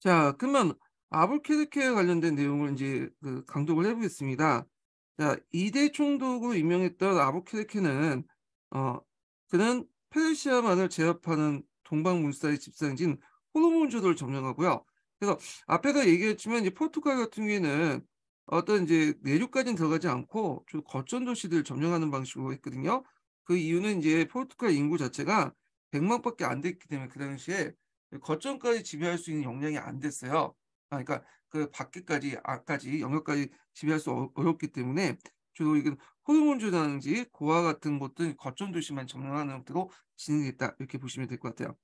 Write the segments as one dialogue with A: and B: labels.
A: 자, 그러면 아불케르크에 관련된 내용을 이제 강독을 해 보겠습니다. 자, 2대 총독으로 임명했던 아불케르크는 어 그는 페르시아만을 제압하는 동방문사의 집산지인 호르몬조를 점령하고요. 그래서 앞에서 얘기했지만 이제 포르투갈 같은 경우에는 어떤 이제 내륙까지는 들어가지 않고 주로 거점 도시들을 점령하는 방식으로 했거든요. 그 이유는 이제 포르투갈 인구 자체가 100만 밖에 안 됐기 때문에 그 당시에 거점까지 지배할 수 있는 역량이 안 됐어요. 그러니까 그 밖에까지 까지 영역까지 지배할 수 어렵기 때문에 주로 이건 호르몬주라든지 고아 같은 곳들 거점 도시만 점령하는 형태로 진행했다 이렇게 보시면 될 것 같아요.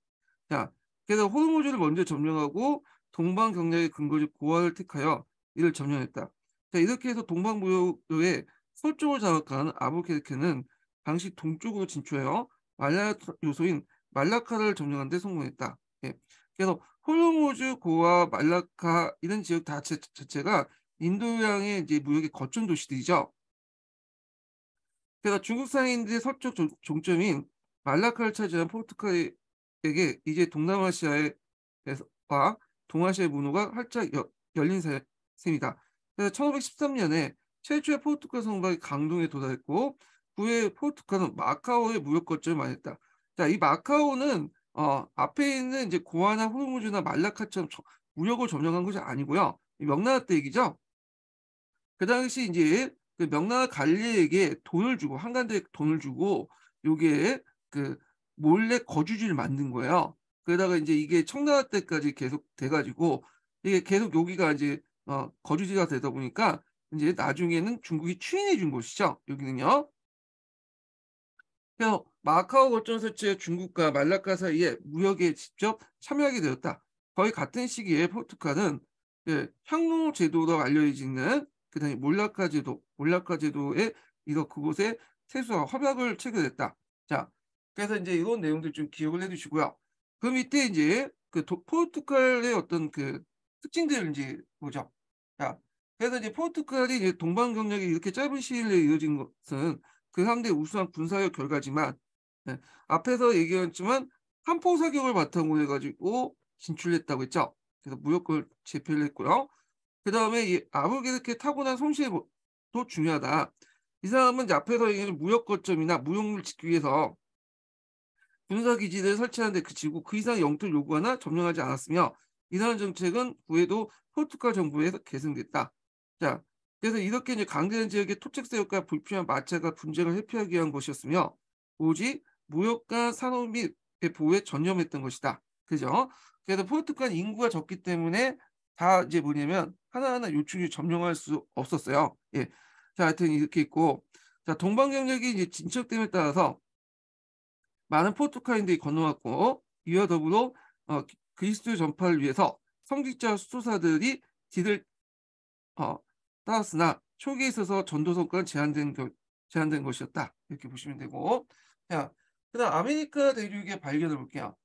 A: 자, 그래서 호르몬주를 먼저 점령하고 동방 경략의 근거지 고아를 택하여 이를 점령했다. 자, 이렇게 해서 동방무역의 서쪽을 장악한 아부케르크는 당시 동쪽으로 진출하여 말라 요소인 말라카를 점령하는 데 성공했다. 예. 그래서 호르무즈, 고아, 말라카 이런 지역 자체가 인도양의 이제 무역의 거점 도시들이죠. 그래서 중국 상인들의 서쪽 종점인 말라카를 차지한 포르투갈에게 이제 동남아시아의 과 동아시아의 문호가 활짝 열린 셈이다. 그래서 1513년에 최초의 포르투갈 성곽이 강동에 도달했고 후에 포르투갈은 마카오의 무역 거점을 마련했다. 자, 이 마카오는 앞에 있는 이제 고아나 호르무즈나 말라카처럼 무역을 점령한 것이 아니고요. 명나라 때 얘기죠. 그 당시 인제 그 명나라 관리에게 돈을 주고 한간대에 돈을 주고 요게 그 몰래 거주지를 만든 거예요. 그러다가 인제 이게 청나라 때까지 계속 돼 가지고 이게 계속 여기가 이제 거주지가 되다 보니까 인제 나중에는 중국이 추인해 준 곳이죠, 여기는요. 그래서 마카오 거점 설치에 중국과 말라카 사이에 무역에 직접 참여하게 되었다. 거의 같은 시기에 포르투갈은 향로 제도로 알려지는 그다음에 몰라카 제도에 이거 그곳에 세수와 협약을 체결했다. 자, 그래서 이제 이런 내용들 좀 기억을 해 두시고요. 그 밑에 이제 포르투갈의 어떤 그 특징들을 이제 보죠. 자, 그래서 이제 포르투갈이 이제 동방 경력이 이렇게 짧은 시일 내에 이어진 것은 그 상대의 우수한 군사력 결과지만 네, 앞에서 얘기했지만 한포 사격을 바탕으로 해 가지고 진출했다고 했죠. 그래서 무역을 제패를 했고요. 그다음에 이 아부게르크의 타고난 솜씨도 중요하다. 이 사람은 이제 앞에서 얘기한 무역 거점이나 무역을 짓기 위해서 군사 기지를 설치하는 데 그치고 그 이상 영토를 요구하나 점령하지 않았으며 이러한 정책은 후에도 포르투갈 정부에서 계승됐다. 자, 그래서 이렇게 이제 강대한 지역의 토착세력과 불필요한 마찰과 분쟁을 회피하기 위한 것이었으며 오직 무역과 산업 및 보호에 전념했던 것이다. 그죠? 그래서 포르투갈 인구가 적기 때문에 다 이제 뭐냐면 하나하나 요충지 점령할 수 없었어요. 예. 자, 하여튼 이렇게 있고 자, 동방 경력이 이제 진척됨에 따라서 많은 포르투갈인들이 건너왔고 이와 더불어 그리스도 전파를 위해서 성직자 수도사들이 길을 어 따랐으나 초기에 있어서 전도 성과는 제한된 것이었다. 이렇게 보시면 되고 자 그다음 아메리카 대륙의 발견을 볼게요.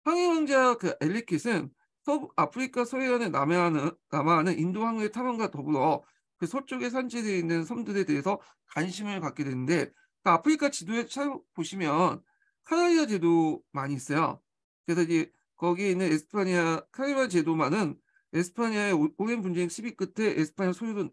A: 항해 왕자 그 엘리킷은 서아프리카 서해안에 남하하는 인도 항해 탐험과 더불어 그 서쪽의 산지대에 있는 섬들에 대해서 관심을 갖게 되는데 그 아프리카 지도에 보시면 카나리아 제도 많이 있어요. 그래서 이제 거기에 있는 에스파니아 카리만 제도만은 에스파니아의 오랜 분쟁 시비 끝에 에스파냐 소유로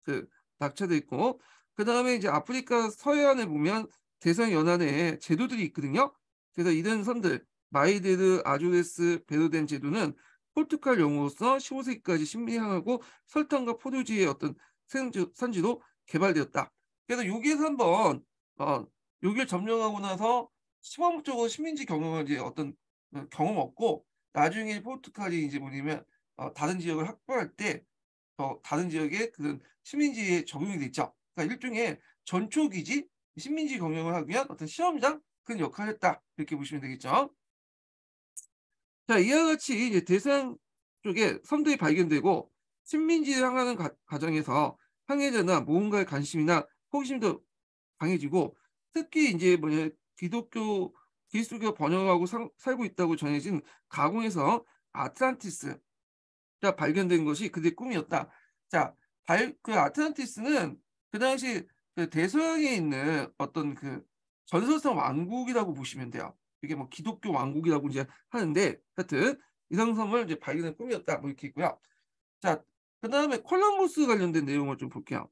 A: 그 낙찰돼 있고 그다음에 이제 아프리카 서해안에 보면 대서양 연안에 제도들이 있거든요. 그래서 이런 섬들 마이데르, 아조레스, 베르덴 제도는 포르투갈 영으로서 15세기까지 식민하고 설탕과 포도주의 어떤 산지로 개발되었다. 그래서 여기에서 한번 어 여기를 점령하고 나서 시범적으로 식민지 경영을 이제 어떤 경험 얻고 나중에 포르투갈이 이제 뭐냐면 다른 지역을 확보할 때 다른 지역에 그런 식민지에 적용이 돼 있죠. 그러니까 일종의 전초기지 식민지 경영을 하기 위한 어떤 시험장 그런 역할을 했다. 이렇게 보시면 되겠죠. 자, 이와 같이 이제 대서양 쪽에 섬들이 발견되고 식민지를 향하는 과정에서 항해자나 모험가의 관심이나 호기심도 강해지고 특히 인제 뭐냐 그리스도교 번영하고 살고 있다고 전해진 가공에서 아틀란티스가 발견된 것이 그들의 꿈이었다. 자, 아틀란티스는 그 당시 그 대서양에 있는 어떤 그 전설성 왕국이라고 보시면 돼요. 이게 뭐 기독교 왕국이라고 이제 하는데 하여튼 이상섬을 이제 발견한 꿈이었다. 뭐 이렇게 있고요. 자, 그다음에 콜럼버스 관련된 내용을 좀 볼게요.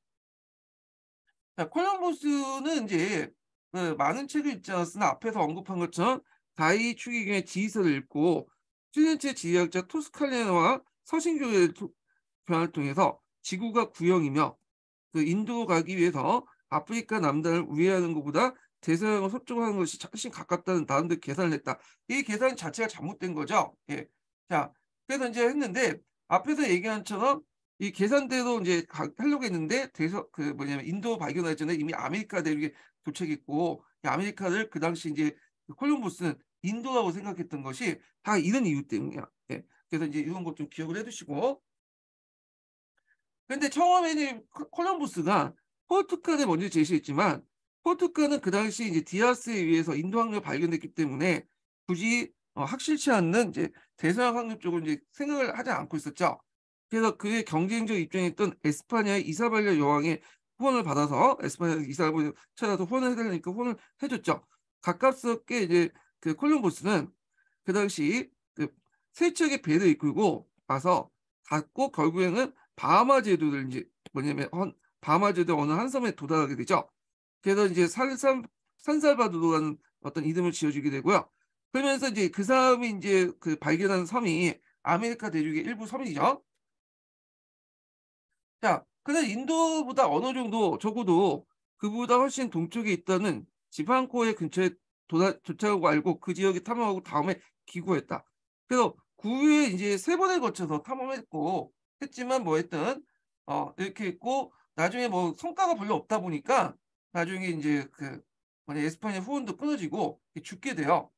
A: 자, 콜럼버스는 이제 그 많은 책을 읽지 않았으나 앞에서 언급한 것처럼 다이 추기경의 지휘서를 읽고 필렌체 지리학자 토스칼리아와 서신교의 교환을 통해서 지구가 구형이며 그 인도 가기 위해서 아프리카 남단을 우회하는 것보다 대서양을 서쪽으로 하는 것이 훨씬 가깝다는 나름대로 계산을 했다. 이 계산 자체가 잘못된 거죠. 예. 자, 그래서 이제 했는데 앞에서 얘기한 것처럼 이 계산대로 이제 하려고 했는데 그 뭐냐면 인도 발견하기 전에 이미 아메리카 대륙에 도착했고 이 아메리카를 그 당시 이제 콜럼버스는 인도라고 생각했던 것이 다 이런 이유 때문이야. 예. 그래서 이제 이런 것 좀 기억을 해두시고. 근데 처음에는 콜럼버스가 포르투갈에 먼저 제시했지만 포르투갈은 그 당시 이제 디아스에 의해서 인도 항로가 발견됐기 때문에 굳이 확실치 않는 이제 대서양 항로 쪽을 이제 생각을 하지 않고 있었죠. 그래서 그의 경쟁적 입장에 있던 에스파냐의 이사발리아 여왕의 후원을 받아서 에스파냐 이사발리아 찾아서 후원을 해달라니까 후원을 해줬죠. 가깝게 이제 그 콜럼버스는 그 당시 그 세 척의 배를 이끌고 와서 갔고 결국에는 바하마 제도를 이제 뭐냐면 바하마 제도 어느 한 섬에 도달하게 되죠. 그래서 이제 산살바도르라는 어떤 이름을 지어주게 되고요. 그러면서 이제 그 사람이 이제 그 발견한 섬이 아메리카 대륙의 일부 섬이죠. 자, 근데 인도보다 어느 정도 적어도 그보다 훨씬 동쪽에 있다는 지방코의 근처에 도착하고 알고 그 지역에 탐험하고 다음에 기구했다. 그래서 구유에 이제 세 번에 거쳐서 탐험했고 했지만 뭐 했든 이렇게 했고 나중에 뭐 성과가 별로 없다 보니까 나중에 이제 그 뭐냐 에스파냐 후원도 끊어지고 죽게 돼요.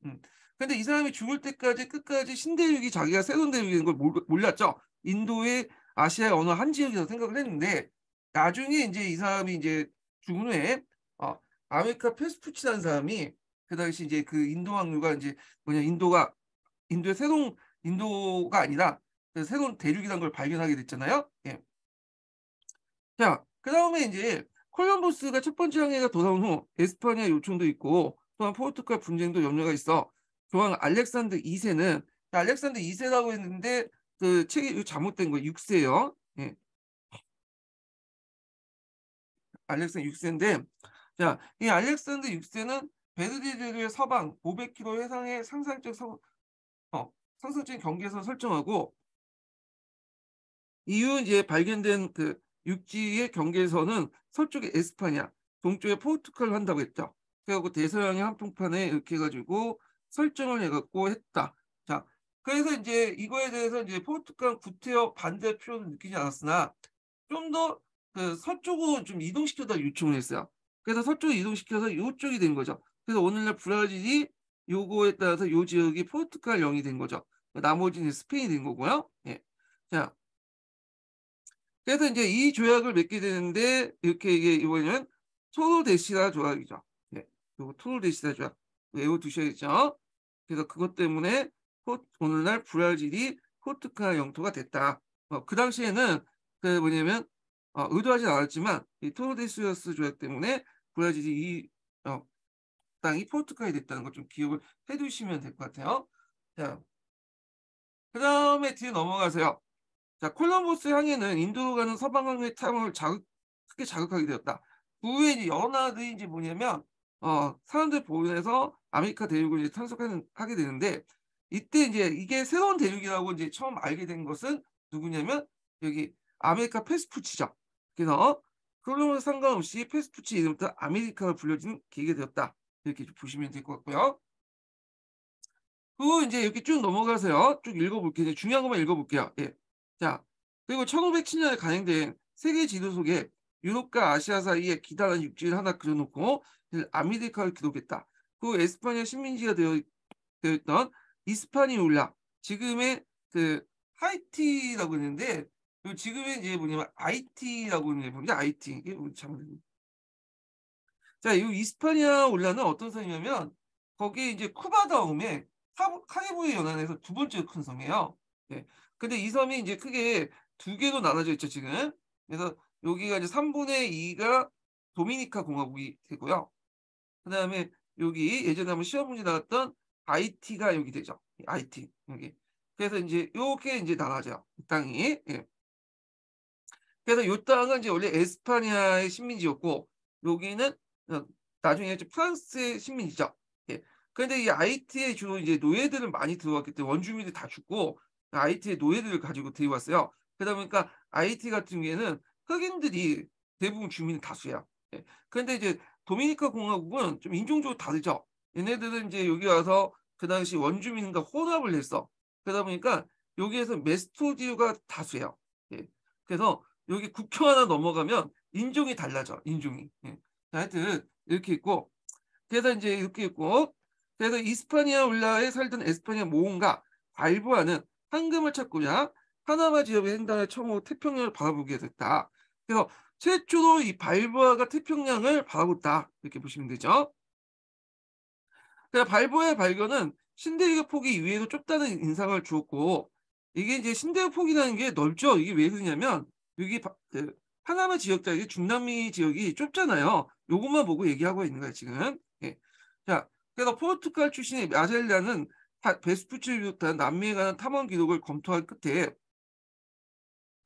A: 근데 이 사람이 죽을 때까지 끝까지 신대륙이 자기가 새로운 대륙인 걸 몰랐죠. 인도의 아시아의 어느 한 지역이라고 생각을 했는데 나중에 이제 이 사람이 이제 죽은 후에 아메리카 페스푸치라는 사람이 그 당시 이제 그 인도 항로가 이제 뭐냐 인도의 새로운 인도가 아니라 그 새로운 대륙이라는 걸 발견하게 됐잖아요. 예. 자, 그 다음에 이제 콜럼버스가 첫 번째 항해가 돌아온 후 에스파냐 요청도 있고 또한 포르투갈 분쟁도 염려가 있어 교황 알렉산더 2세는 알렉산더 2세라고 했는데 그 책이 잘못된 거예요. 6세요. 예. 알렉산더 6세인데 자, 이 알렉산더 6세는 베르디르의 서방 500km 해상의 상상적인 경계선 설정하고 이후 이제 발견된 그 육지의 경계선은 서쪽에 에스파냐, 동쪽에 포르투갈을 한다고 했죠. 그래갖고 대서양의 한복판에 이렇게 해가지고 설정을 해갖고 했다. 자, 그래서 이제 이거에 대해서 이제 포르투갈 구태여 반대 표현을 느끼지 않았으나 좀 더 그 서쪽으로 좀 이동시켜달라 요청을 했어요. 그래서 서쪽으로 이동시켜서 이쪽이 된 거죠. 그래서 오늘날 브라질이 요거에 따라서 요 지역이 포르투갈 영이 된 거죠. 나머지는 스페인이 된 거고요. 예. 자, 그래서 이제 이 조약을 맺게 되는데 이렇게 이게 이번에는 토르데시다 조약이죠. 네, 요거 토르데시다 조약 외워두셔야죠. 그래서 그것 때문에 오늘날 브라질이 포르투갈 영토가 됐다. 그 당시에는 그 뭐냐면 의도하진 않았지만 이 토르데시우스 조약 때문에 브라질이 이 땅이 포르투갈이 됐다는 걸 좀 기억을 해두시면 될 것 같아요. 자, 그 다음에 뒤에 넘어가세요. 자, 콜럼버스 항해는 인도로 가는 서방 항해 탐험을 크게 자극하게 되었다. 그 후에 이제 여러 나라들이 이제 뭐냐면 사람들 보내서 아메리카 대륙을 이제 하게 되는데 이때 이제 이게 새로운 대륙이라고 이제 처음 알게 된 것은 누구냐면 여기 아메리카 페스푸치죠. 그래서 콜럼버스 상관없이 페스푸치 이름부터 아메리카가 불려진 계기가 되었다. 이렇게 보시면 될 것 같고요. 그리고 이제 이렇게 쭉 넘어가세요. 쭉 읽어볼게요. 중요한 것만 읽어볼게요. 예. 자, 그리고 1507년에 간행된 세계 지도 속에 유럽과 아시아 사이에 기다란 육지를 하나 그려놓고 아메리카를 기록했다. 그 에스파냐 식민지가 되어 있던 이스파니올라, 지금의 그 하이티라고 했는데 지금의 이제 뭐냐면 아이티라고 있는 봅니다. 아이티. 이게 참. 자, 이 이스파니아올라는 어떤 섬이냐면 거기 이제 쿠바 다음에 카리브해 연안에서 두 번째 큰 섬이에요. 네. 근데 이 섬이 이제 크게 두 개로 나눠져 있죠, 지금. 그래서 여기가 이제 3분의 2가 도미니카 공화국이 되고요. 그다음에 여기 예전에 한번 시험 문제 나왔던 아이티가 여기 되죠. 아이티 여기. 그래서 인제 요게 인제 나눠져요, 이 땅이. 예. 그래서 요 땅은 이제 원래 에스파냐의 식민지였고 여기는 어 나중에 이제 프랑스의 식민지죠. 예. 그런데 이 아이티에 주로 이제 노예들을 많이 들어왔기 때문에 원주민들이 다 죽고 아이티의 노예들을 가지고 데려왔어요. 그러다 보니까 아이티 같은 경우에는 흑인들이 대부분 주민 다수예요. 예. 그런데 이제 도미니카 공화국은 좀 인종적으로 다르죠. 얘네들은 인제 여기 와서 그 당시 원주민과 혼합을 했어. 그러다 보니까 여기에서 메스토디오가 다수예요. 예. 그래서 여기 국경 하나 넘어가면 인종이 달라져, 인종이. 예. 하여튼 이렇게 있고 그래서 인제 이렇게 있고 그래서 이스파니아 울라에 살던 에스파니아 모험가 발보아는 황금을 찾고자 파나마 지역의 횡단을 처음으로 태평양을 바라보게 됐다. 그래서 최초로 이 발보아가 태평양을 바라봤다. 이렇게 보시면 되죠. 그러니까 발보의 발견은 신대륙의 폭이 이외에도 좁다는 인상을 주었고 이게 이제 신대륙 폭이라는 게 넓죠. 이게 왜 그러냐면 여기 파나마 지역자리 중남미 지역이 좁잖아요. 요것만 보고 얘기하고 있는 거예요 지금. 예. 자 그래서 포르투갈 출신의 마젤란은 베스푸치를 비롯한 남미에 관한 탐험 기록을 검토한 끝에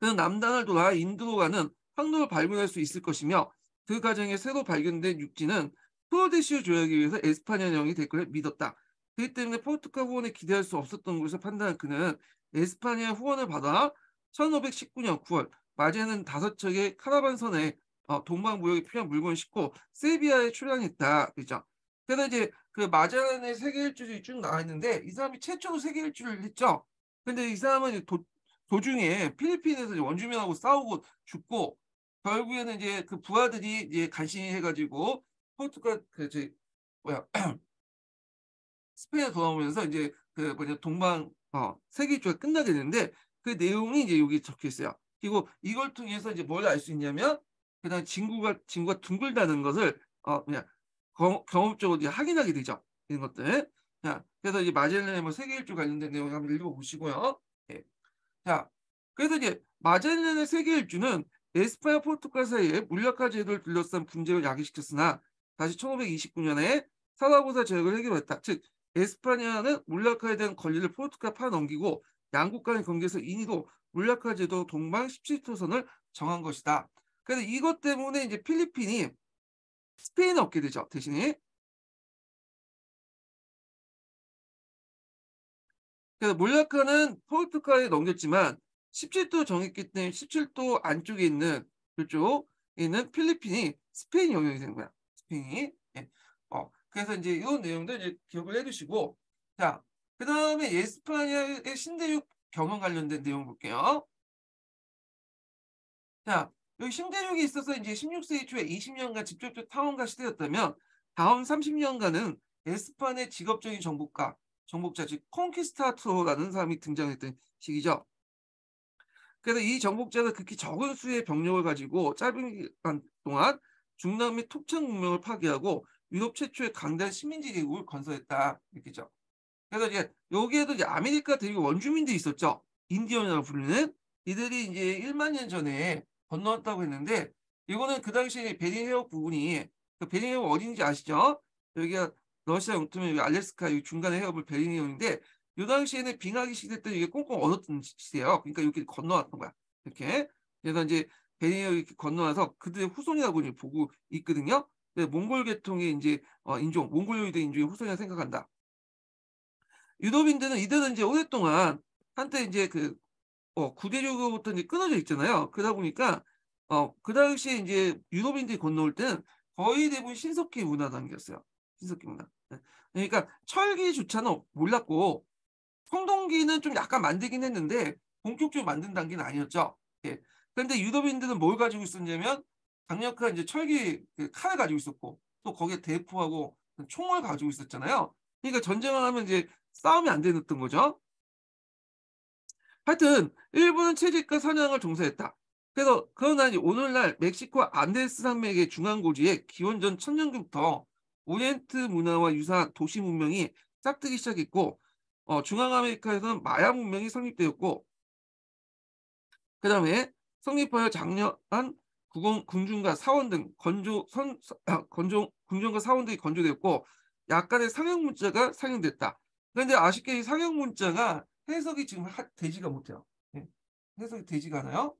A: 그는 남단을 돌아 인도로 가는 항로를 발견할 수 있을 것이며 그 과정에 새로 발견된 육지는 토르데시오 조약에 의해서 에스파냐령이 될 것을 믿었다. 그렇기 때문에 포르투갈 후원에 기대할 수 없었던 것을 판단한 그는 에스파냐 후원을 받아 1519년 9월 마제는 5척의 카라반선에 동방무역에 필요한 물건을 싣고 세비야에 출항했다. 그죠? 그래서 이제 그 마젤란의 세계 일주들이 쭉 나와 있는데 이 사람이 최초로 세계 일주를 했죠. 근데 이 사람은 도중에 필리핀에서 이제 원주민하고 싸우고 죽고 결국에는 이제 그 부하들이 이제 간신히 해 가지고 포르투갈 뭐야 스페인에 돌아오면서 인제 그 뭐냐 동방 세계 일주가 끝나게 되는데 그 내용이 이제 여기 적혀 있어요. 그리고 이걸 통해서 이제 뭘 알 수 있냐면 그다음에 진구가 둥글다는 것을 그냥 경험적으로 이제 확인하게 되죠, 이런 것들. 자 그래서 이제 마젤란의 뭐 세계 일주 관련된 내용 한번 읽어 보시고요. 예. 자 그래서 이제 마젤란의 세계 일주는 에스파냐 포르투갈 사이에 물리학과 제도를 둘러싼 분쟁을 야기시켰으나 다시 1529년에 사라고사 제약을 해결했다. 즉 에스파냐는 물리학과에 대한 권리를 포르투갈에 팔아넘기고 양국 간의 관계에서 인위로 물리학과 제도 동방 17도선을 정한 것이다. 그래서 이것 때문에 이제 필리핀이 스페인에 얻게 되죠. 대신에. 그래서 몰라카는 포르투갈에 넘겼지만 17도 정했기 때문에 17도 안쪽에 있는 그쪽에 있는 필리핀이 스페인 영역이 되는 거야. 스페인이. 예. 그래서 인제 요런 내용들 이제 기억을 해 두시고 자 그다음에 에스파냐의 신대륙 경영 관련된 내용 볼게요. 자 여기 신대륙에 있어서 인제 16세기 초에 20년간 직접적 탐험가 시대였다면 다음 30년간은 에스파냐의 직업적인 정복자 즉 콘키스타토라는 사람이 등장했던 시기죠. 그래서 이 정복자가 극히 적은 수의 병력을 가지고 짧은 기간 동안 중남미 톱천 문명을 파괴하고 유럽 최초의 강대한 식민지 계급을 건설했다. 이렇게죠. 그래서 이제 여기에도 이제 아메리카 대륙 원주민들이 있었죠. 인디언이라고 부르는 이들이 이제 1만 년 전에 건너왔다고 했는데 이거는 그 당시에 베링 해협 부분이 그 베링 해협 어딘지 아시죠? 여기가 러시아 영토면 여기 알래스카 이 중간에 해협을 베링 해협인데 요 당시에는 빙하기 시대 때 이게 꽁꽁 얼었던 시대예요. 그러니까 이렇게 건너왔던 거야. 이렇게. 그래서 이제 베링 해협 이렇게 건너와서 그들의 후손이라고 이제 보고 있거든요. 네, 몽골 계통의 인제 인종, 몽골로이드 인종의 후손이라 생각한다. 유도민들은 이들은 이제 오랫동안 한때 인제 구대륙으로부터 인제 끊어져 있잖아요. 그러다 보니까 그 당시에 인제 유럽인들이 건너올 때는 거의 대부분 신석기 문화 단계였어요. 신석기 문화. 예. 그러니까 철기조차는 몰랐고 청동기는 좀 약간 만들긴 했는데 본격적으로 만든 단계는 아니었죠. 예. 그런데 유럽인들은 뭘 가지고 있었냐면 강력한 이제 철기 그 칼을 가지고 있었고 또 거기에 대포하고 총을 가지고 있었잖아요. 그러니까 전쟁을 하면 이제 싸움이 안 되었던 거죠. 하여튼 일부는 채집과 사냥을 종사했다. 그래서 그러나 이제 오늘날 멕시코 안데스 산맥의 중앙 고지에 기원전 1000년경부터 오리엔트 문화와 유사한 도시 문명이 싹트기 시작했고 중앙 아메리카에서는 마야 문명이 성립되었고 그다음에 성립하여 장려한 군중과 사원 등 군중과 사원 들이 건조되었고 약간의 상형 문자가 상용됐다. 그런데 아쉽게 이 상형 문자가 해석이 지금 되지가 못해요. 예. 해석이 되지가 않아요.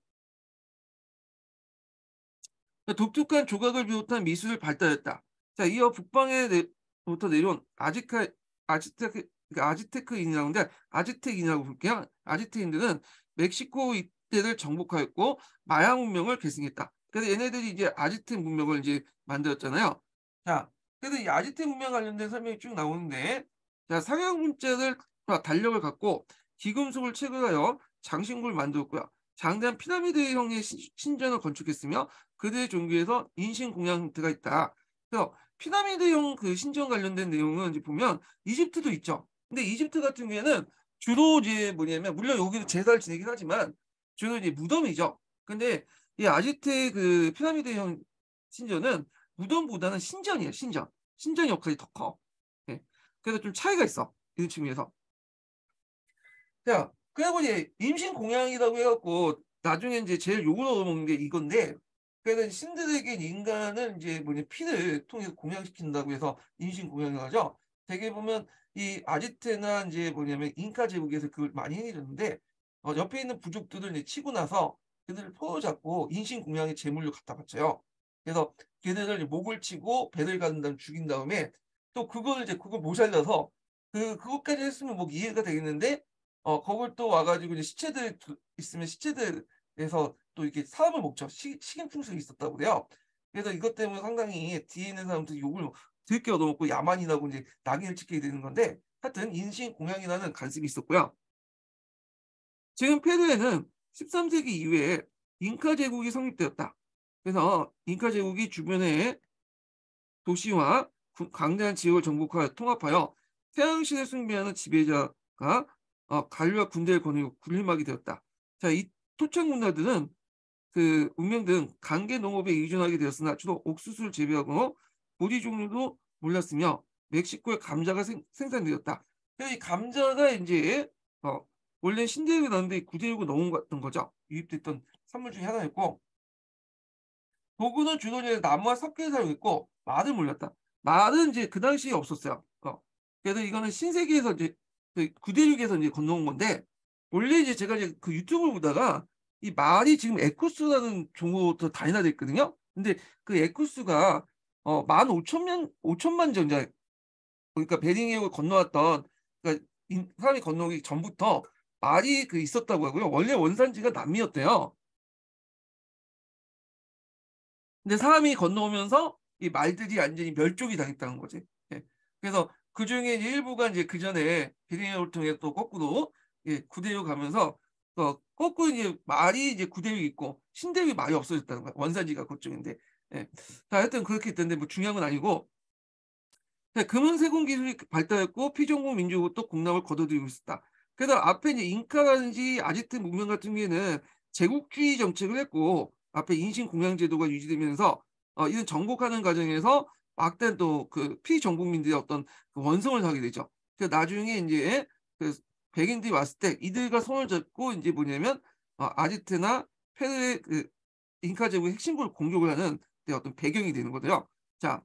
A: 독특한 조각을 비롯한 미술을 발달했다. 자, 이어 북방에부터 내려온 아지테크, 그러니까 아지테크인이라는데 아지텍인이라고 볼게요. 아지텍인들은 멕시코 이때를 정복하였고 마야 문명을 계승했다. 그래서 얘네들이 이제 아지텍 문명을 이제 만들었잖아요. 자, 그래서 이 아지텍 문명 관련된 설명이 쭉 나오는데, 자, 상형 문자들 달력을 갖고 기금속을 채굴하여 장신구를 만들었고요. 장대한 피라미드형의 신전을 건축했으며 그들의 종교에서 인신공양 형태가 있다. 그래서 피라미드형 그 신전 관련된 내용은 이제 보면 이집트도 있죠. 근데 이집트 같은 경우에는 주로 이제 뭐냐면 물론 여기도 제사를 지내긴 하지만 주로 이제 무덤이죠. 근데 이 아지트의 그 피라미드형 신전은 무덤보다는 신전이에요. 신전. 신전 역할이 더 커. 예. 그래서 좀 차이가 있어. 이 측면에서. 자, 그리고 이제 임신 공양이라고 해갖고 나중에 이제 제일 욕을 얻어먹는 게 이건데, 그래서 신들에게 인간을 이제 뭐냐 피를 통해서 공양시킨다고 해서 임신 공양을 하죠. 되게 보면 이 아지트나 이제 뭐냐면 잉카 제국에서 그걸 많이 해내렸는데, 옆에 있는 부족들을 이제 치고 나서 그들을 포로잡고 인신 공양의 제물로 갖다 바쳐요. 그래서 걔들을 이제 목을 치고 배를 가른 다음 죽인 다음에 또 그걸 모살려서 그것까지 했으면 뭐 이해가 되겠는데, 거길 또 와가지고 이제 시체들 있으면 시체들에서 또 이렇게 사람을 먹죠. 식인풍습이 있었다고 그래요. 그래서 이것 때문에 상당히 뒤에 있는 사람들이 욕을 들게 얻어먹고 야만이라고 이제 낙인을 찍게 되는 건데, 하여튼 인신공양이라는 관습이 있었고요. 지금 페루에는 13세기 이후에 잉카 제국이 성립되었다. 그래서 잉카 제국이 주변의 도시와 강대한 지역을 정복하여 통합하여 태양신을 숭배하는 지배자가 관료와 군대를 거느리고 군림하게 되었다. 자, 이 토착 문화들은 그 문명들은 강계 농업에 의존하게 되었으나 주로 옥수수를 재배하고 보리 종류도 몰랐으며 멕시코의 감자가 생산되었다. 그래서 이 감자가 이제 원래 신대륙에 나는데 구대륙으로 넘어갔던 거죠. 유입됐던 산물 중에 하나였고, 도구는 주로 이제 나무와 석회를 사용했고 말을 몰랐다. 말은 이제 그 당시에 없었어요. 그래서 이거는 신세계에서 이제 그 구대륙에서 이제 건너온 건데, 원래 이제 제가 이제 그 유튜브를 보다가 이 말이 지금 에쿠스라는 종으로 다인화돼 있거든요. 근데 그 에쿠스가 15,000만 전자, 그러니까 베링해을 건너왔던, 그러니까 사람이 건너오기 전부터 말이 그 있었다고 하고요. 원래 원산지가 남미였대요. 근데 사람이 건너오면서 이 말들이 완전히 멸종이 당했다는 거지. 예. 그래서 그 중에 이제 일부가 이제 그 전에 비리니아를 통해 또 거꾸로 구대륙 가면서 거꾸로 이제 말이 이제 구대륙 있고 신대륙이 말이 없어졌다는 거야. 원산지가 그쪽인데. 예. 하여튼 그렇게 있던데 뭐 중요한 건 아니고, 금은 세공 기술이 발달했고 피정부 민족으로 또 공락을 거둬들이고 있었다. 그래서 앞에 이제 잉카라든지 아지트 문명 같은 경우에는 제국주의 정책을 했고 앞에 인신공양 제도가 유지되면서 이런 정복하는 과정에서 막대한 또 그 피정복민들의 어떤 그 원성을 하게 되죠. 그래서 나중에 이제 그 백인들이 왔을 때 이들과 손을 잡고 이제 뭐냐면 아지트나 페르의 그 잉카 제국의 핵심부를 공격을 하는 어떤 배경이 되는 거죠. 자,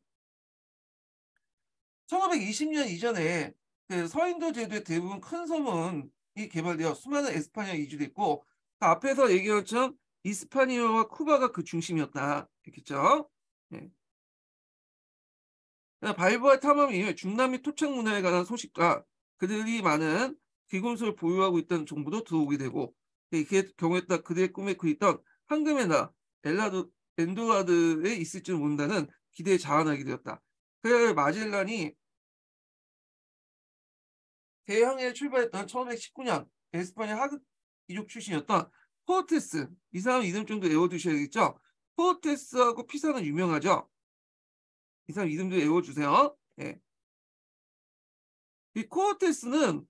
A: 1520년 이전에 그 서인도 제도의 대부분 큰 섬은 개발되어 수많은 에스파니아 이주됐고, 그 앞에서 얘기한 것처럼 이스파니아와 쿠바가 그 중심이었다 했겠죠. 네. 발부와 탐험이 중남미 토착 문화에 관한 소식과 그들이 많은 귀금속을 보유하고 있다는 정보도 들어오게 되고, 이게 경우에 따라 그들의 꿈에 그리던 황금의 나 엔도라드에 있을 줄 모른다는 기대에 자아나게 되었다. 그래 마젤란이 대항해에 출발했던 1519년 에스파냐 하급 이족 출신이었던 코르테스, 이 사람 이름 정도 외워두셔야겠죠. 코르테스하고 피사는 유명하죠. 이 사람 이름도 외워주세요. 예. 이 코르테스는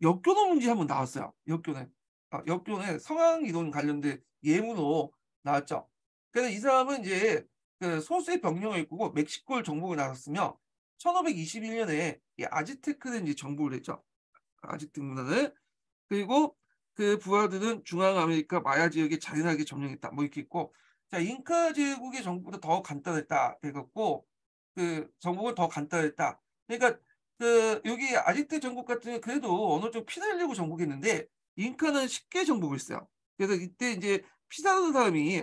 A: 역교도 문제 한번 나왔어요. 역교는 성향 이론 관련된 예문으로 나왔죠. 그래서 이 사람은 이제 그 소수의 병력을 이끌고 멕시코를 정복을 나갔으며 1521년에 이 아즈테크를 이제 정복을 했죠. 아지트 문화를. 그리고 그 부하들은 중앙아메리카 마야 지역에 잔인하게 점령했다. 뭐 이렇게 있고, 자, 잉카 제국의 정부보다 더 간단했다. 그래갖고 그 정복은 더 간단했다. 그러니까 여기 아직대 정복 같은 경우는 그래도 어느 정도 피 날리고 정복했는데 잉카는 쉽게 정복했어요. 그래서 이때 이제 피사르 사람이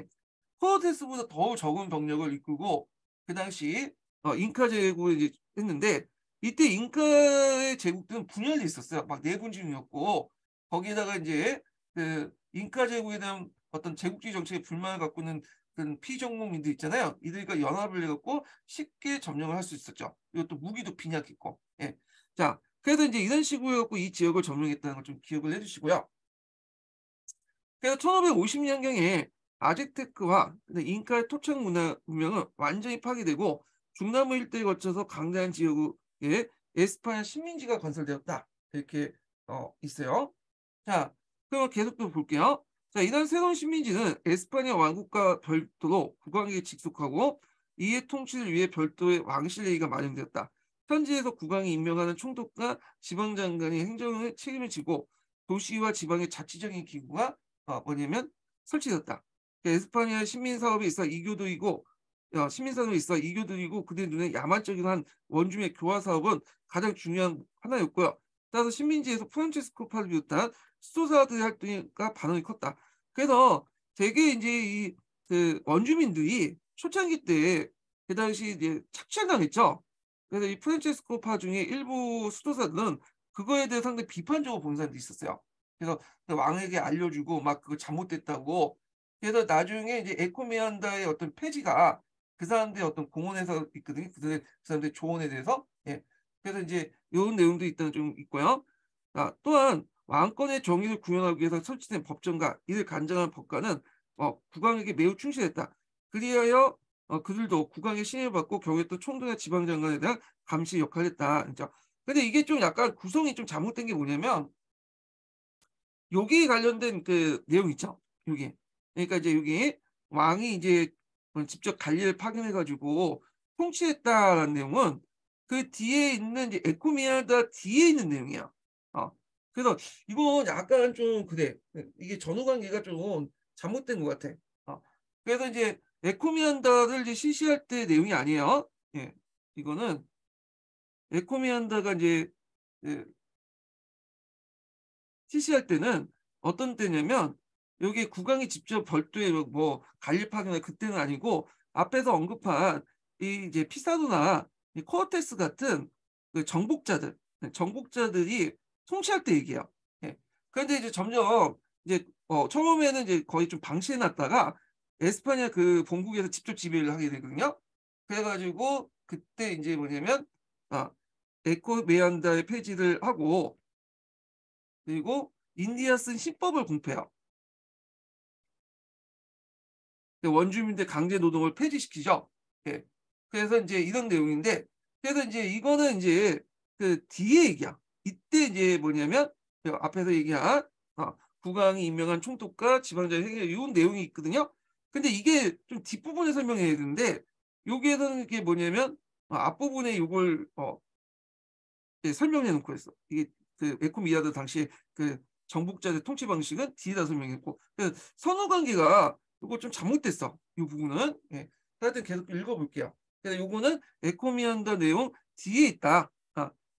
A: 코어테스보다 더 적은 병력을 이끌고 그 당시 잉카 제국을 이제 했는데 이때 잉카의 제국들은 분열돼 있었어요. 막 내분진이었고 거기에다가 이제 그 잉카 제국에 대한 어떤 제국주의 정책에 불만을 갖고 있는 그런 피정복민들 있잖아요. 이들과 연합을 해갖고 쉽게 점령을 할 수 있었죠. 이것도 무기도 빈약했고. 예. 자, 그래서 이제 이런 식으로 해갖고 이 지역을 점령했다는 걸 좀 기억을 해주시고요. 그래서 1550년경에 아즈테크와 잉카의 토착 문명은 완전히 파괴되고 중남부 일대에 거쳐서 강대한 지역에 에스파냐 식민지가 건설되었다. 이렇게 있어요. 자, 그럼 계속 또 볼게요. 자, 이런 새로운 식민지는 에스파냐 왕국과 별도로 국왕에게 직속하고 이의 통치를 위해 별도의 왕실 레이가 마련되었다. 현지에서 국왕이 임명하는 총독과 지방장관이 행정의 책임을 지고 도시와 지방의 자치적인 기구가 뭐냐면 설치됐다. 에스파냐 시민사업에 있어 이교도이고 시민사업에 있어 이교도이고 그들 눈에 야만적인 한 원주민의 교화 사업은 가장 중요한 하나였고요. 따라서 식민지에서 프란체스코파를 비롯한 수도사들의 활동과 반응이 컸다. 그래서 되게 이제 이 그 원주민들이 초창기 때 그 당시 이제 착취당했죠. 그래서 이 프란체스코파 중에 일부 수도사들은 그거에 대해 상당히 비판적으로 본 사람도 있었어요. 그래서 왕에게 알려주고 막 그거 잘못됐다고. 그래서 나중에 이제 에코미안다의 어떤 폐지가 그 사람들의 어떤 공헌에서 있거든요. 그 사람들의 조언에 대해서. 예. 그래서 이제 이런 내용도 일단 좀 있고요. 또한 왕권의 정의를 구현하기 위해서 설치된 법정과 이를 간장한 법관은 국왕에게 매우 충실했다. 그리하여 그들도 국왕의 신임을 받고 경유했던 총독이나 지방장관에 대한 감시 역할을 했다. 진짜. 근데 이게 좀 약간 구성이 좀 잘못된 게 뭐냐면 여기 관련된 그 내용 있죠. 여기. 그러니까 이제 여기 왕이 이제 직접 갈리를 파견해 가지고 통치했다라는 내용은 그 뒤에 있는 이제 에코미아다 뒤에 있는 내용이야. 어. 그래서 이건 약간 좀 그래. 이게 전후 관계가 좀 잘못된 것 같아. 어. 그래서 이제 에코미안다를 이제 실시할 때 내용이 아니에요. 예. 이거는 에코미안다가 이제 그 실시할 때는 어떤 때냐면 여기 국왕이 직접 별도의 뭐 갈릴파교나 그때는 아니고 앞에서 언급한 이 이제 피사도나 이 코어테스 같은 그 정복자들, 정복자들이 통치할 때 얘기해요. 예. 그런데 이제 점점 이제 처음에는 이제 거의 좀 방치해 놨다가 에스파냐 그 본국에서 직접 지배를 하게 되거든요. 그래가지고 그때 이제 뭐냐면 아, 에코메안다의 폐지를 하고 그리고 인디아 쓴 신법을 공표해요. 원주민들 강제 노동을 폐지시키죠. 예. 그래서 이제 이런 내용인데, 그래서 이제 이거는 이제 그 뒤에 얘기야. 이때 이제 뭐냐면 그 앞에서 얘기한 국왕이 임명한 총독과 지방자의 행위 이런 내용이 있거든요. 근데 이게 좀 뒷부분에 설명해야 되는데 여기에서는 이게 뭐냐면 앞부분에 이걸 예, 설명해 놓고 했어. 이게 그 에코미아드 당시 그 정복자의 통치 방식은 뒤에다 설명했고 선후 관계가 이거 좀 잘못됐어. 이 부분은 예. 하여튼 계속 읽어볼게요. 그래서 요거는 에코미안다 내용 뒤에 있다.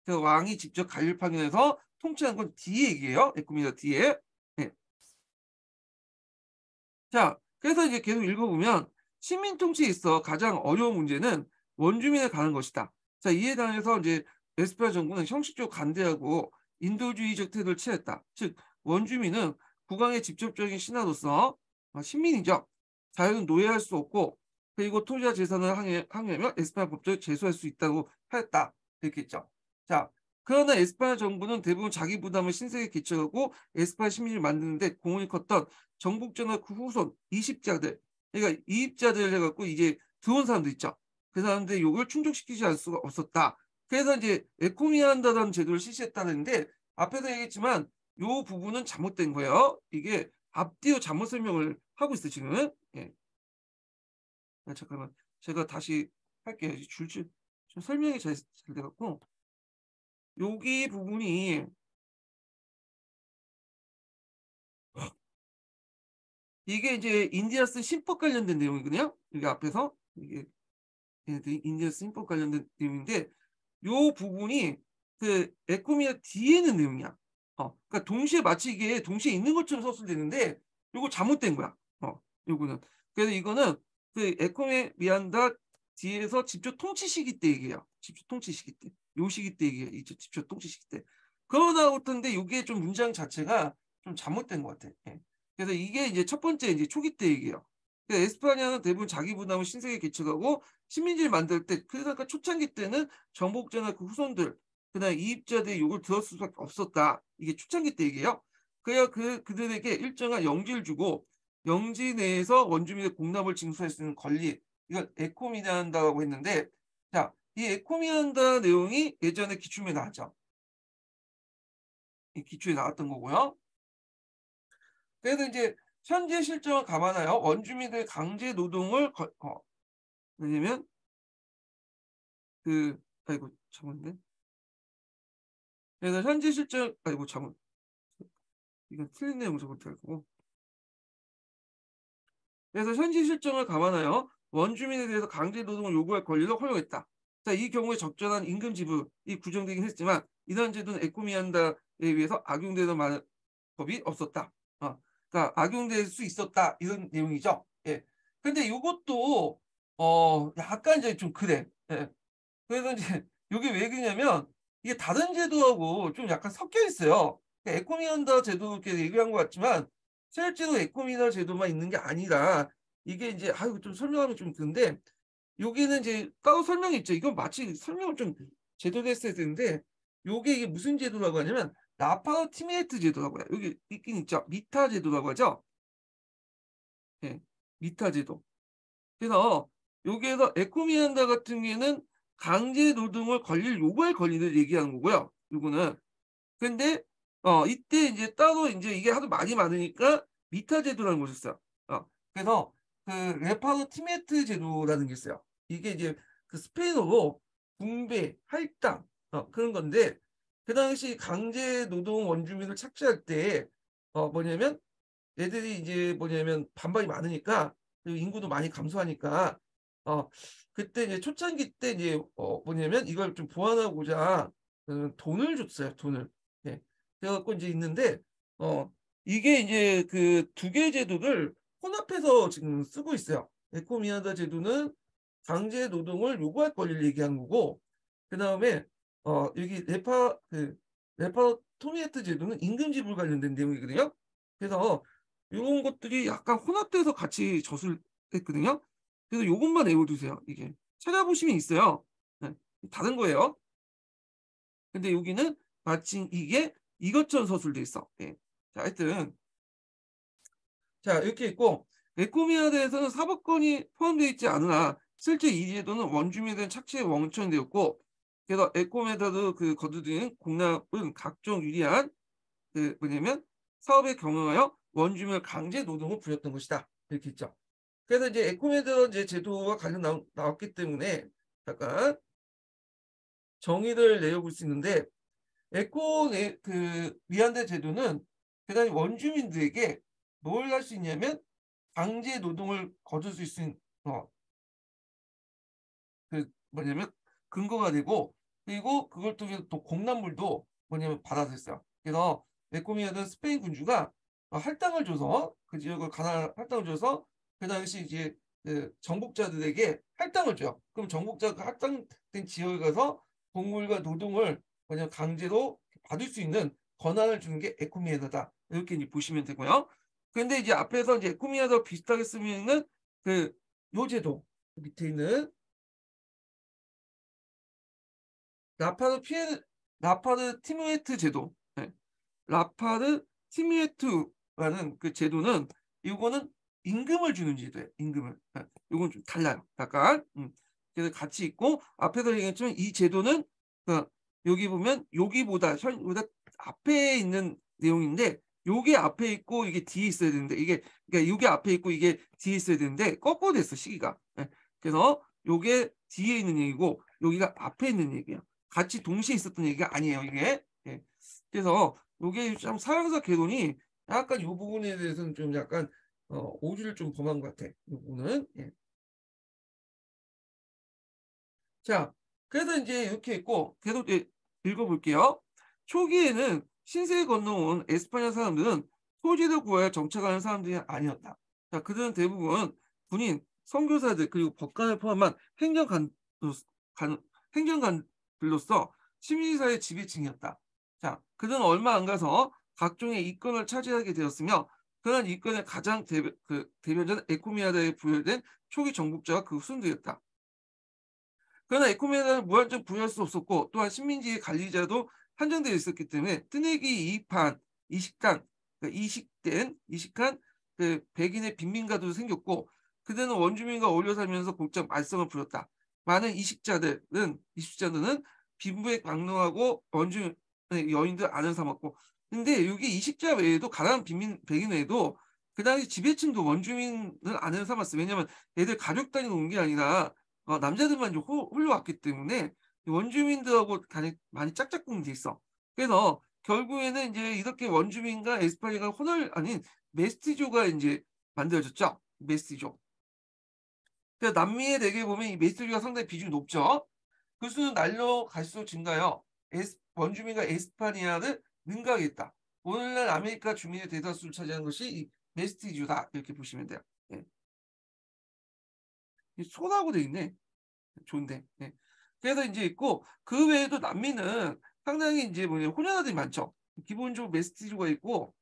A: 그 왕이 직접 갈릴파견에서 통치한 건 뒤에 얘기예요. 에코미안다 뒤에. 예. 자, 그래서 이제 계속 읽어보면 식민 통치에 있어 가장 어려운 문제는 원주민에 관한 것이다. 자, 이에 대해서 이제 에스파냐 정부는 형식적으로 간대하고 인도주의적 태도를 취했다. 즉, 원주민은 국왕의 직접적인 신하로서 신민이죠. 자유는 노예할 수 없고 그리고 토지와 재산을 항해하면 에스파냐 법적에 제소할 수 있다고 하였다. 이렇게 했죠. 자, 그러나 에스파냐 정부는 대부분 자기 부담을 신세에 끼쳐가고 에스파냐 시민을 만드는데 공헌이 컸던 정복전과 그 후손 이십자들 그러니까 이입자들 해갖고 이제 들어온 사람들 있죠. 그 사람들 욕을 충족시키지 않을 수가 없었다. 그래서 이제 에코미한다라는 제도를 실시했다는데 앞에서 얘기했지만 요 부분은 잘못된 거예요. 이게 앞뒤로 잘못 설명을 하고 있어요 지금. 예. 잠깐만 제가 다시 할게요. 줄줄 좀 설명이 잘 돼갖고 여기 부분이 이게 이제 인디아스 신법 관련된 내용이거든요. 여기 앞에서 이게 인디아스 신법 관련된 내용인데 요 부분이 그 에코미아 뒤에 있는 내용이야. 그러니까 동시에 마치 이게 동시에 있는 것처럼 서술되는데 요거 잘못된 거야. 요거는. 그래서 이거는 그 에코미안다 뒤에서 집초 통치 시기 때 얘기해요. 집초 통치 시기 때. 요 시기 때 얘기해요. 이 집초 통치 시기 때. 그러다 못한데 요게 좀 문장 자체가 좀 잘못된 것 같아. 예. 그래서 이게 이제 첫 번째 이제 초기 때 얘기예요. 에스파냐는 대부분 자기 부담을 신세계 개척하고 식민지를 만들 때 그러니까 초창기 때는 정복자나 그 후손들 그다음에 이입자들의 욕을 들었을 수밖에 없었다. 이게 초창기 때 얘기예요. 그래야 그들에게 일정한 영지를 주고 영지 내에서 원주민의 공납을 징수할 수 있는 권리 이걸 에코미난다고 했는데 자, 이 에코미난다 내용이 예전에 기출에 나왔죠. 이 기출에 나왔던 거고요. 그래서 이제 현재 실정을 감안하여 원주민들의 강제 노동을 왜냐면 아이고 잠깐만요. 그래서 현재 실정 아이고 잠깐 이건 틀린 내용 적었더라고. 그래서 현지 실정을 감안하여 원주민에 대해서 강제 노동을 요구할 권리를 허용했다. 자, 이 경우에 적절한 임금 지불이 구정되긴 했지만 이런 제도는 에코미안다에 의해서 악용되는 법이 없었다. 그러니까 악용될 수 있었다 이런 내용이죠. 예. 근데 이것도 약간 이제 좀 그래. 예. 그래서 이제 이게 왜 그러냐면 이게 다른 제도하고 좀 약간 섞여 있어요. 그러니까 에코미안다 제도 이렇게 얘기한 것 같지만 실제로 에코미나 제도만 있는 게 아니라 이게 이제 아유 좀 설명하면 좀 그런데 여기는 이제 따로 설명이 있죠. 이건 마치 설명을 좀 제대로 했어야 되는데 요게 이게 무슨 제도라고 하냐면 라파우 티메이트 제도라고 해요. 여기 있긴 있죠. 미타 제도라고 하죠. 예. 미타 제도. 그래서 여기에서 에코미안다 같은 경우에는 강제 노동을 권리를 요구할 권리를 얘기하는 거고요. 요거는 근데 이때 이제 따로 이제 이게 하도 많이 많으니까 미타 제도라는 것이 있어요. 그래서 그 레파르 티메트 제도라는 게 있어요. 이게 이제 그 스페인어로 분배, 할당 그런 건데 그 당시 강제 노동 원주민을 착취할 때 뭐냐면 얘들이 이제 뭐냐면 반발이 많으니까 그리고 인구도 많이 감소하니까 어 그때 이제 초창기 때 이제 뭐냐면 이걸 좀 보완하고자 돈을 줬어요. 돈을. 예. 그래갖고 이제 있는데 어 이게 이제 그 두 개의 제도를 혼합해서 지금 쓰고 있어요. 에코미아다 제도는 강제 노동을 요구할 권리를 얘기한 거고 그 다음에 여기 레파토미에트 제도는 임금 지불 관련된 내용이거든요. 그래서 이런 것들이 약간 혼합돼서 같이 저술했거든요. 그래서 요것만 외워두세요. 이게 찾아보시면 있어요. 네. 다른 거예요. 근데 여기는 마침 이게 이것처럼 서술돼 있어. 예. 자, 하여튼 자 이렇게 있고 에코미아에 대해서는 사법권이 포함되어 있지 않으나 실제 이 제도는 원주민에 대한 착취에 원천되었고 그래서 에코메다도 그 거두든 공납은 각종 유리한 그 뭐냐면 사업에 경영하여 원주민을 강제 노동을 부렸던 것이다. 이렇게 있죠. 그래서 이제 에코메드 이제 제도와 관련 나왔기 때문에 약간 정의를 내려볼 수 있는데 그 위안대 제도는 대단히 원주민들에게 뭘 할 수 있냐면 강제 노동을 거둘 수 있는 그 뭐냐면 근거가 되고 그리고 그걸 통해서 또 공납물도 뭐냐면 받아들였어요. 그래서 메코미아는 스페인 군주가 할당을 줘서 그 지역을 할당을 줘서 그 당시 이제 그 정복자들에게 할당을 줘요. 그럼 정복자가 할당된 지역에 가서 곡물과 노동을 뭐냐면 강제로 받을 수 있는 권한을 주는 게 에코미아다. 이렇게 이제 보시면 되고요. 근데 이제 앞에서 이제 에코미아도 비슷하게 쓰면은 그 요제도 밑에 있는 라파드 피에 라파드 티무에트 제도. 네. 라파드 티무에트라는 그 제도는 이거는 임금을 주는 제도예요. 임금을. 네. 이건 좀 달라요. 약간. 그래서 같이 있고 앞에서 얘기했지만 이 제도는 그 여기 보면 여기보다 현보다 앞에 있는 내용인데 요게 앞에 있고 이게 뒤에 있어야 되는데 이게 그러니까 요게 앞에 있고 이게 뒤에 있어야 되는데 거꾸로 됐어 시기가. 네. 그래서 요게 뒤에 있는 얘기고 여기가 앞에 있는 얘기야. 같이 동시에 있었던 얘기가 아니에요, 이게. 예. 그래서 이게 참 사형사 개론이 약간 이 부분에 대해서는 좀 약간 오류를 좀 범한 것 같아. 이 부분은. 예. 자, 그래서 이제 이렇게 있고, 계속 읽어볼게요. 초기에는 신세에 건너온 에스파냐 사람들은 토지를 구하여 정착하는 사람들이 아니었다. 자, 그들은 대부분 군인, 선교사들 그리고 법관을 포함한 간- 행정관들로서 시민사회 지배층이었다. 자, 그들은 얼마 안 가서 각종의 이권을 차지하게 되었으며 그런 이권의 가장 대변자는 에코미아다에 부여된 초기 정복자가 그 순두였다. 그러나 에코메다는 무한정 부여할 수 없었고 또한 식민지의 관리자도 한정되어 있었기 때문에 뜨내기 이익판, 이식당, 이식한 백인의 빈민가도 생겼고 그들은 원주민과 어울려 살면서 곡장 말썽을 부렸다. 많은 이식자들은 빈부에 강릉하고 원주민의 여인들 아내 삼았고 근데 여기 이식자 외에도 가난한 백인 외에도 그 당시 지배층도 원주민을 아내 삼았어요. 왜냐하면 애들 가족 단위로 온 게 아니라 남자들만 좀 홀려왔기 때문에 원주민들하고 많이 짝짝꿍이 돼 있어. 그래서 결국에는 이제 이렇게 원주민과 에스파냐가 혼을 아닌 메스티조가 이제 만들어졌죠. 메스티조. 그래서 남미의 대게 보면 이 메스티조가 상당히 비중이 높죠. 그 수는 날로 갈수록 증가해요. 원주민과 에스파니아를 능가하겠다. 오늘날 아메리카 주민의 대다수를 차지하는 것이 이 메스티조다. 이렇게 보시면 돼요. 예. 소라고 돼 있네. 좋은데. 예. 그래서 이제 있고 그 외에도 남미는 상당히 이제 뭐냐 호년아들이 많죠. 기본적으로 메스티주가 있고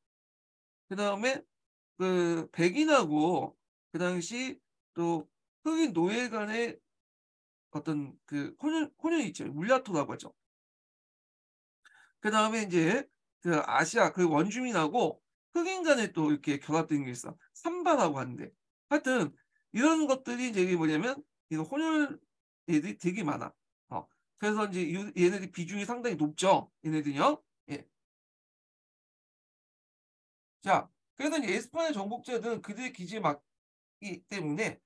A: 그다음에 그 백인하고 그 당시 또 흑인 노예 간의 어떤 그 혼연이 있죠. 물라토라고 하죠. 그다음에 이제 그 아시아 그 원주민하고 흑인 간에 또 이렇게 결합된 게 있어. 삼바라고 하는데 하여튼 이런 것들이 이제 이게 뭐냐면 이거 혼혈 애들이 되게 많아. 그래서 이제 얘네들 비중이 상당히 높죠. 얘네들요. 예. 자, 그래서 이제 에스파냐 정복자들은 그들의 기지에 맞기 때문에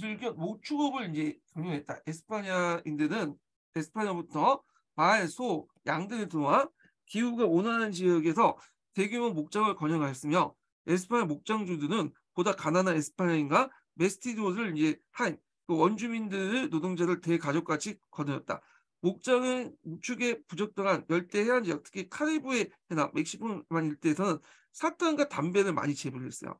A: 즐겨 목축업을 이제 강요했다. 에스파냐부터 말, 소, 양들을 들어와 기후가 온화한 지역에서 대규모 목장을 건영하였으며 에스파냐 목장주들은 보다 가난한 에스파냐인과 메스티도를 이제 그 원주민들의 노동자를 대가족같이 거느렸다. 목장은 우축에 부적절한 열대 해안 지역, 특히 카리브해 해나 멕시코만 일대에서는 사탕과 담배를 많이 재배를 했어요.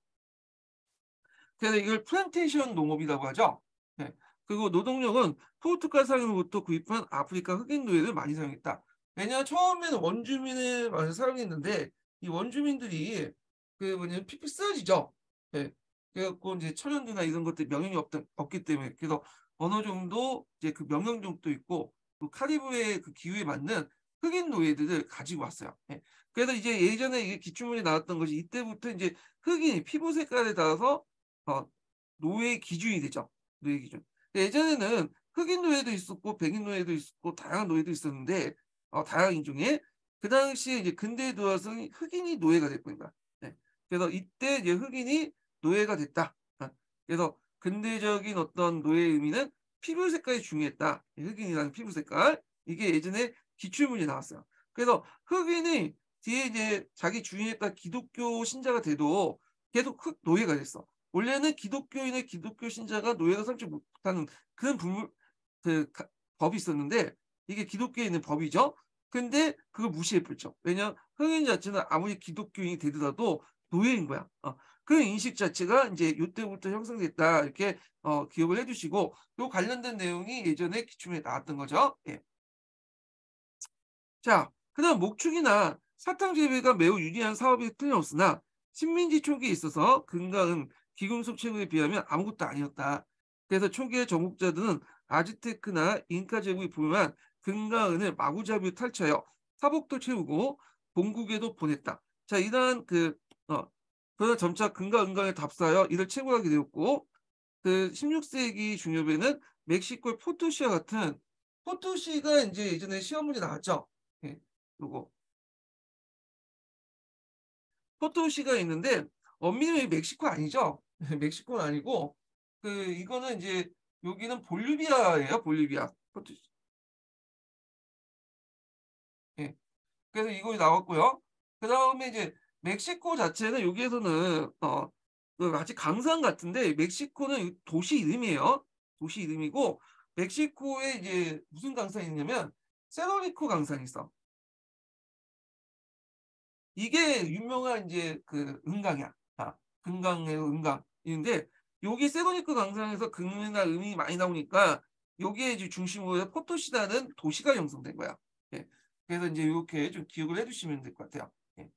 A: 그래서 이걸 플랜테이션 농업이라고 하죠. 네. 그리고 노동력은 포르투갈 상으로부터 구입한 아프리카 흑인 노예를 많이 사용했다. 왜냐하면 처음에는 원주민을 많이 사용했는데 이 원주민들이 그 뭐냐면 픽픽 쓰러지죠. 네. 그래갖고 이제 천연두나 이런 것들 명령이 없기 때문에 그래서 어느 정도 이제 그 명령종도 있고 그 카리브해 그 기후에 맞는 흑인 노예들을 가지고 왔어요. 네. 그래서 이제 예전에 이게 기출문이 나왔던 것이 이때부터 이제 흑인이 피부 색깔에 따라서 어, 노예 기준이 되죠. 노예 기준. 예전에는 흑인 노예도 있었고 백인 노예도 있었고 다양한 노예도 있었는데 다양한 인종의 그 당시에 이제 근대에 들어와서 흑인이 노예가 됐습니다. 네. 그래서 이때 이제 흑인이 노예가 됐다. 그래서 근대적인 어떤 노예의 의미는 피부 색깔이 중요했다. 흑인이라는 피부 색깔. 이게 예전에 기출문이 나왔어요. 그래서 흑인이 뒤에 이제 자기 주인에 따라 기독교 신자가 돼도 계속 노예가 됐어. 원래는 기독교인의 기독교 신자가 노예가 삼지 못하는 그런 법이 있었는데 이게 기독교에 있는 법이죠. 근데 그걸 무시해버렸죠. 왜냐 흑인 자체는 아무리 기독교인이 되더라도 노예인 거야. 그 인식 자체가 이제 이때부터 형성됐다 이렇게 기억을 해주시고 또 관련된 내용이 예전에 기출문에 나왔던 거죠. 예. 자, 그다음 목축이나 사탕 재배가 매우 유리한 사업이 틀림없으나 식민지 초기에 있어서 금과 귀금속 채굴에 비하면 아무것도 아니었다. 그래서 초기의 정복자들은 아즈테크나 잉카 제국이 보유한 금과 은을 마구잡이로 탈취하여 사복도 채우고 본국에도 보냈다. 자, 이러한 그러나 점차 금과 은강에 답사하여 이를 채굴하게 되었고 그 16세기 중엽에는 멕시코의 포토시와 같은 포토시가 이제 예전에 시험 문제 나왔죠. 예, 요거 포토시가 있는데 엄밀히 멕시코 아니죠? 멕시코는 아니고 그 이거는 이제 여기는 볼리비아예요. 볼리비아 포토시. 예. 그래서 이거 나왔고요. 그 다음에 이제 멕시코 자체는 여기에서는 그 마치 강산 같은데 멕시코는 도시 이름이에요. 도시 이름이고 멕시코에 이제 무슨 강산이 있냐면 세로리코 강산이 있어. 이게 유명한 이제 그 금강이야. 금강의 금강인데 여기 세도니크 강산에서 금이나 음이 많이 나오니까 여기에 이제 중심으로 해서 포토시라는 도시가 형성된 거야. 예. 그래서 이제 이렇게 좀 기억을 해두시면 될 것 같아요. 예.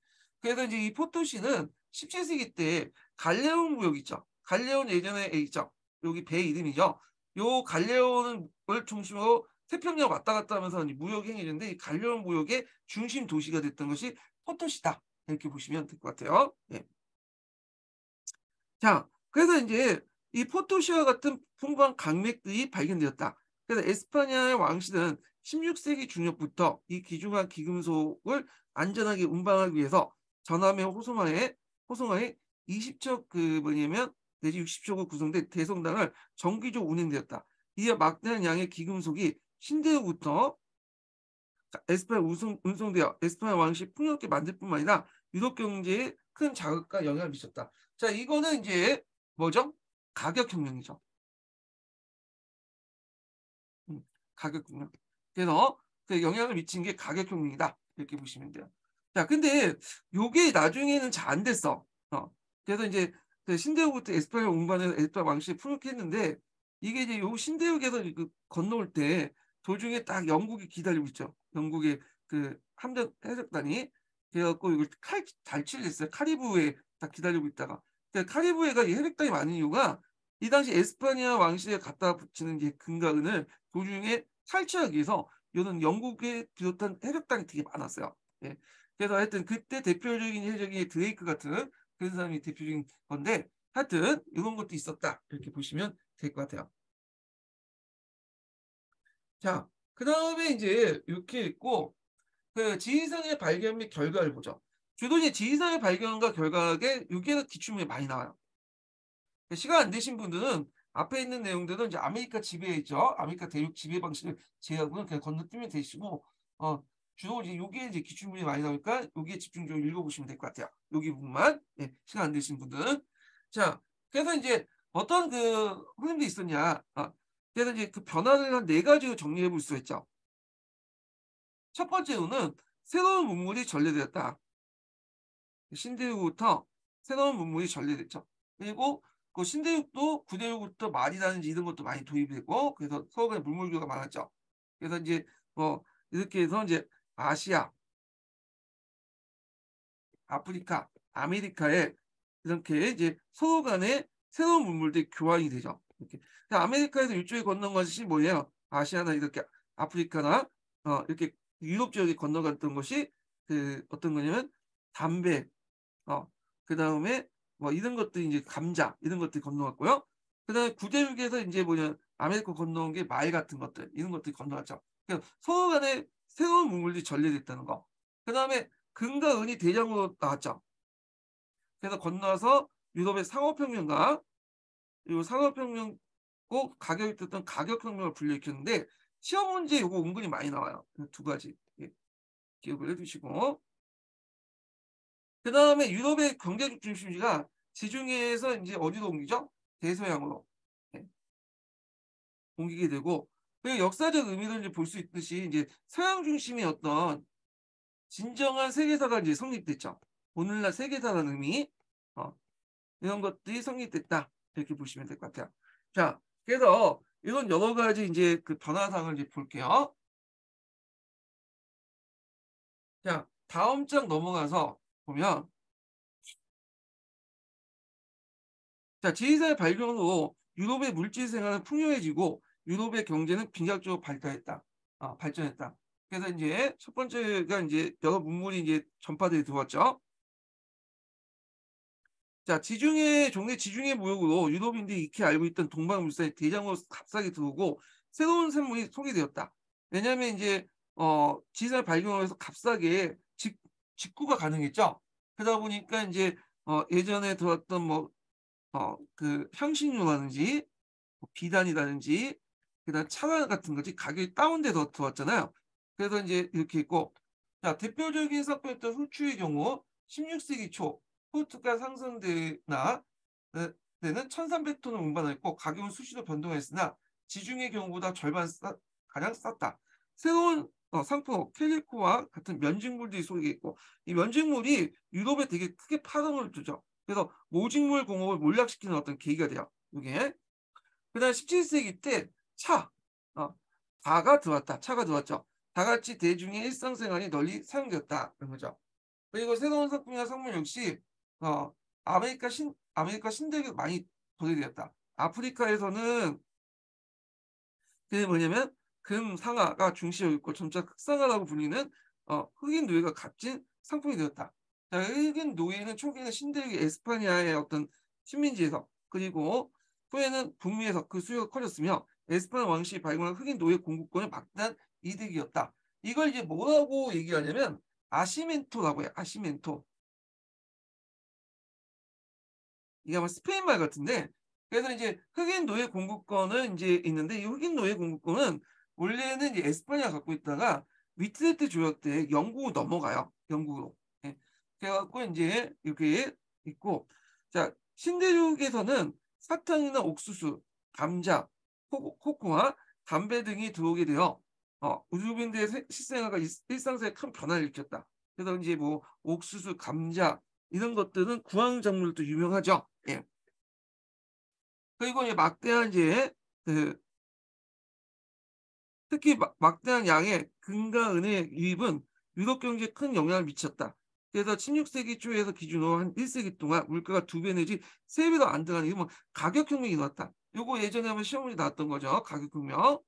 A: 그래서 이제 이 포토시는 17세기 때 갈레온 무역 있죠. 갈레온 예전에 있죠. 여기 배 이름이죠. 요 갈레온을 중심으로 태평양 왔다 갔다 하면서 이제 무역 행위인데 이 갈레온 무역의 중심 도시가 됐던 것이 포토시다. 이렇게 보시면 될 것 같아요. 예. 자, 그래서 이제 이 포토시와 같은 풍부한 강맥들이 발견되었다. 그래서 에스파냐의 왕실은 16세기 중엽부터 이 귀중한 귀금속을 안전하게 운반하기 위해서 전함의 호송하에 20척 그 뭐냐면 내지 60척으로 구성된 대성당을 정기적으로 운행되었다. 이에 막대한 양의 귀금속이 신대로부터 에스파냐 운송되어 에스파냐 왕실 풍요롭게 만들 뿐만 아니라 유럽 경제에 큰 자극과 영향을 미쳤다. 자, 이거는 이제 뭐죠? 가격혁명이죠. 음, 가격혁명. 그래서 그 영향을 미친 게 가격혁명이다. 이렇게 보시면 돼요. 자, 근데 요게 나중에는 잘 안 됐어. 그래서 이제 그 신대륙부터 에스파냐 운반해서 에스파냐 왕실이 풍요롭게 했는데 이게 이제 요 신대륙에서 그 건너올 때 도중에 딱 영국이 기다리고 있죠. 영국의 그 함정 해적단이 그래갖고 이걸 달치를 했어요. 카리브해에 딱 기다리고 있다가. 근데 카리브해가 이 해적단이 많은 이유가 이 당시 에스파냐 왕실에 갖다 붙이는 게 금과 은을 도중에 탈취하기 위해서 이런 영국에 비롯한 해적단이 되게 많았어요. 예. 그래서 하여튼 그때 대표적인 해적이 드레이크 같은 그런 사람이 대표적인 건데 하여튼 이런 것도 있었다. 이렇게 보시면 될 것 같아요. 자, 그다음에 이제 이렇게 있고 그 지리산의 발견 및 결과를 보죠. 주로 이제 지리산의 발견과 결과에 여기에서 기출문이 많이 나와요. 시간 안 되신 분들은 앞에 있는 내용들은 이제 아메리카 지배에 있죠. 아메리카 대륙 지배 방식을 제외하고는 그냥 건너뛰면 되시고 어 주로 이제 여기에 이제 기출문이 많이 나오니까 여기에 집중적으로 읽어보시면 될 것 같아요. 여기 부분만 시간 안 되신 분들은 자 그래서 이제 어떤 그 흐름이 있었냐. 그래서 이제 그 변화를 한 네 가지로 정리해 볼 수 있죠. 첫 번째로는 새로운 문물이 전래되었다. 신대륙부터 새로운 문물이 전래됐죠. 그리고 그 신대륙도 구대륙부터 말이라든지 이런 것도 많이 도입되고 그래서 서로 간에 물물교가 많았죠. 그래서 이제 뭐 이렇게 해서 이제 아시아, 아프리카, 아메리카에 이렇게 이제 서로 간에 새로운 문물들이 교환이 되죠. 이렇게. 아메리카에서 이쪽에 건넌 것이 뭐예요? 아시아나 이렇게 아프리카나 이렇게 유럽 지역에 건너갔던 것이 그 어떤 거냐면 담배, 어, 그다음에 뭐 이런 것들이 이제 감자 이런 것들이 건너갔고요. 그다음에 구대륙에서 이제 뭐냐 아메리카 건너온 게 말 같은 것들 이런 것들이 건너갔죠. 그러니까 서로 간에 새로운 문물들이 전래됐다는 거. 그다음에 금과 은이 대량으로 나왔죠. 그래서 건너서 유럽의 상업혁명과 그리고 산업혁명 꼭 가격이 뜨던 가격혁명을 불러일으켰는데 시험 문제 이거 은근히 많이 나와요. 두 가지 기억을 해두시고 그다음에 유럽의 경제적 중심지가 지중해에서 이제 어디로 옮기죠? 대서양으로 예, 옮기게 되고 그 역사적 의미를 이제 볼 수 있듯이 이제 서양 중심의 어떤 진정한 세계사가 이제 성립됐죠. 오늘날 세계사라는 의미 이런 것들이 성립됐다 이렇게 보시면 될 것 같아요. 자, 그래서 이런 여러 가지 이제 그 변화상을 이제 볼게요. 자, 다음 장 넘어가서 보면 자, 지리산의 발견으로 유럽의 물질 생활은 풍요해지고 유럽의 경제는 비약적으로 발달했다. 발전했다. 그래서 이제 첫 번째가 이제 여러 문물이 이제 전파되어 들어왔죠. 자, 종래 지중해 무역으로 유럽인들이 익히 알고 있던 동방물산이 대량으로 값싸게 들어오고 새로운 생물이 소개되었다. 왜냐하면 이제 지리산을 발견해서 값싸게 직구가 가능했죠. 그러다 보니까 이제 예전에 들어왔던 뭐 그 향신료라든지 뭐 비단이라든지 그다음 차량 같은 것이 가격이 다운돼서 들어왔잖아요. 그래서 이제 이렇게 있고 자 대표적인 사건이었던 훌추의 경우 16세기 초 포르투갈 상선대나 때는 1,300톤을 운반했고 가격은 수시로 변동했으나 지중해 경우보다 가량 쌌다. 새로운 상품 캘리코와 같은 면직물들이 속에 있고, 이 면직물이 유럽에 되게 크게 파동을 두죠. 그래서 모직물 공업을 몰락시키는 어떤 계기가 돼요, 이게. 그다음 17세기 때 차, 어, 다가 들어왔다. 차가 들어왔죠. 다 같이 대중의 일상생활이 널리 사용되었다. 그런 거죠. 그리고 새로운 상품이나 상물 역시 어, 아메리카 신대륙에 많이 도래되었다. 아프리카에서는 그게 뭐냐면 금상아가 중시였고 점차 흑상아라고 불리는 흑인 노예가 값진 상품이 되었다. 자, 흑인 노예는 초기에는 신대륙 에스파냐의 어떤 식민지에서, 그리고 후에는 북미에서 그 수요가 커졌으며 에스파냐 왕실이 발굴한 흑인 노예 공급권의 막대한 이득이었다. 이걸 이제 뭐라고 얘기하냐면 아시멘토라고 해요. 아시멘토. 이게 아마 스페인 말 같은데, 그래서 이제 흑인 노예 공급권은 이제 있는데, 이 흑인 노예 공급권은 원래는 이제 에스파냐가 갖고 있다가 위트레트 조약 때 영국으로 넘어가요. 영국으로. 예. 그래갖고 이제 이렇게 있고, 자, 신대륙에서는 사탕이나 옥수수, 감자, 코코아, 담배 등이 들어오게 되어 우주민들의 식생활과 일상생활에 큰 변화를 일으켰다. 그래서 이제 뭐 옥수수, 감자 이런 것들은 구황작물도 유명하죠. 예. 그리고 이제 막대한 이제 그 특히 막대한 양의 금과 은의 유입은 유럽 경제에 큰 영향을 미쳤다. 그래서 16세기 초에서 기준으로 한 1세기 동안 물가가 2배 내지 3배 더 안 들어가는, 이거 뭐 가격혁명이 일어났다. 요거 예전에 한번 시험 문제 나왔던 거죠. 가격혁명.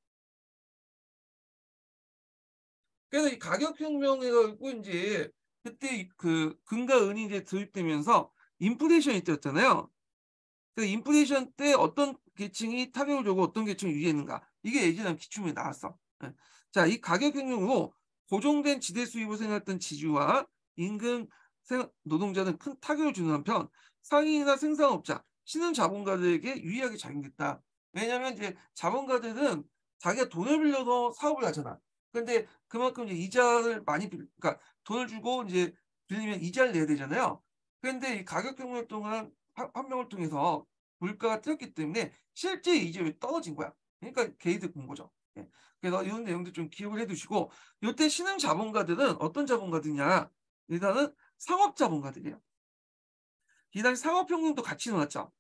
A: 그래서 이 가격혁명해 가지고 이제 그때 그 금과 은이 이제 도입되면서 인플레이션이 있었잖아요. 그 인플레이션 때 어떤 계층이 타격을 주고 어떤 계층이 유리했는가, 이게 예전에 기출문에 나왔어. 예. 자, 이 가격 경영으로 고정된 지대 수입을 생각했던 지주와 임금 노동자는 큰 타격을 주는 한편 상인이나 생산업자, 신흥 자본가들에게 유리하게 작용됐다. 왜냐하면 이제 자본가들은 자기가 돈을 빌려서 사업을 하잖아. 근데 그만큼 이제 이자를 많이 그러니까 돈을 주고 이제 빌리면 이자를 내야 되잖아요. 그런데 이 가격 경쟁 동안 환명을 통해서 물가가 뛰었기 때문에 실제 이자율이 떨어진 거야. 그러니까 개이득 본 거죠. 예. 그래서 이런 내용도 좀 기억을 해두시고, 이때 신흥 자본가들은 어떤 자본가들이냐? 일단은 상업 자본가들이에요. 이 당시 상업혁명도 같이 일어났죠.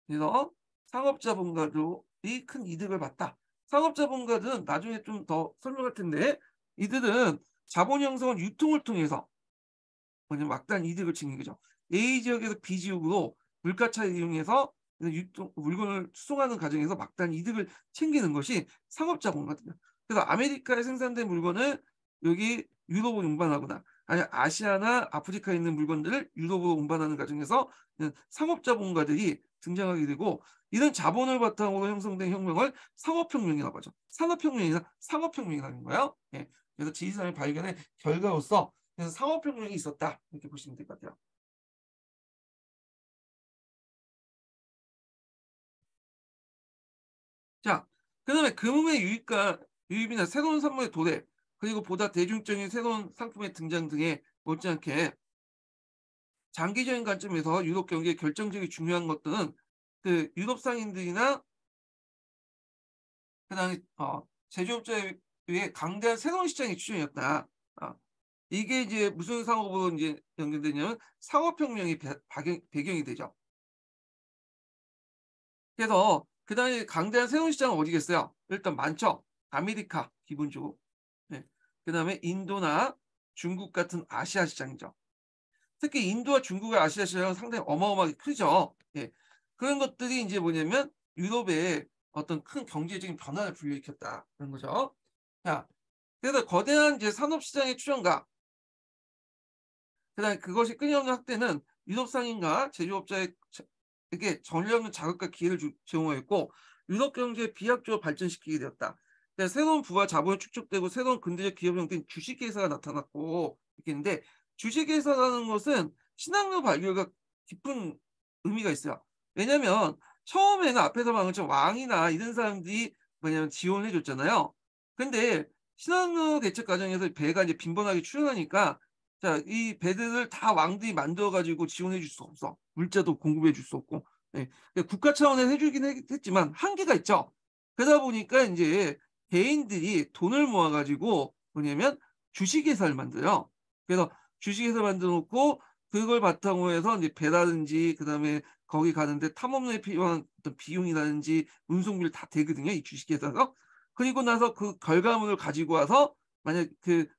A: 그래서 상업 자본가들이 큰 이득을 봤다. 상업 자본가들은 나중에 좀 더 설명할 텐데, 이들은 자본 형성은 유통을 통해서 뭐냐면 막대한 이득을 챙긴 거죠. A 지역에서 B 지역으로 물가 차를 이용해서 물건을 수송하는 과정에서 막대한 이득을 챙기는 것이 상업자본거든요. 그래서 아메리카에 생산된 물건을 여기 유럽으로 운반하거나, 아니 아시아나 아프리카에 있는 물건들을 유럽으로 운반하는 과정에서 상업자본가들이 등장하게 되고, 이런 자본을 바탕으로 형성된 혁명을 상업혁명이라고 하죠. 산업혁명이나 상업혁명이라는 거예요. 예. 그래서 지리산의 발견의 결과로서 그래서 상업혁명이 있었다, 이렇게 보시면 될 것 같아요. 자, 그다음에 금융의 유입이나 새로운 산물의 도래, 그리고 보다 대중적인 새로운 상품의 등장 등에 못지않게 장기적인 관점에서 유럽 경기에 결정적이 중요한 것들은 그 유럽 상인들이나 그다음에 제조업자에 의해 강대한 새로운 시장의 추진이었다. 이게 이제 무슨 상업으로 이제 연결되냐면 상업혁명이 배경이 되죠. 그래서 그다음에 강대한 새로운 시장은 어디겠어요? 일단 많죠. 아메리카 기본적으로. 네. 그다음에 인도나 중국 같은 아시아 시장이죠. 특히 인도와 중국의 아시아 시장은 상당히 어마어마하게 크죠. 예. 그런 것들이 이제 뭐냐면 유럽의 어떤 큰 경제적인 변화를 불러일으켰다, 그런 거죠. 자, 그래서 거대한 이제 산업 시장의 출현과 그다음에 그것이 끊임없는 확대는 유럽 상인과 제조업자에게 전략적 자극과 기회를 제공하였고, 유럽 경제의 비약적으로 발전시키게 되었다. 그래서 새로운 부와 자본이 축적되고 새로운 근대적 기업 형태인 주식회사가 나타났고 있겠는데, 주식회사라는 것은 신앙의 발견과 깊은 의미가 있어요. 왜냐하면 처음에는 앞에서 말한 것처럼 왕이나 이런 사람들이 뭐냐면 지원해 줬잖아요. 근데 신앙의 개척 과정에서 배가 이제 빈번하게 출현하니까, 자, 이 배들을 다 왕들이 만들어 가지고 지원해 줄 수 없어. 물자도 공급해 줄 수 없고. 예. 국가 차원에서 해 주긴 했지만 한계가 있죠. 그러다 보니까 이제 개인들이 돈을 모아 가지고 뭐냐면 주식회사를 만들어요. 그래서 주식회사 만들어 놓고 그걸 바탕으로 해서 이제 배라든지 그다음에 거기 가는데 탐험로에 필요한 어떤 비용이라든지 운송비를 다 대거든요, 이 주식회사가. 그리고 나서 그 결과물을 가지고 와서 만약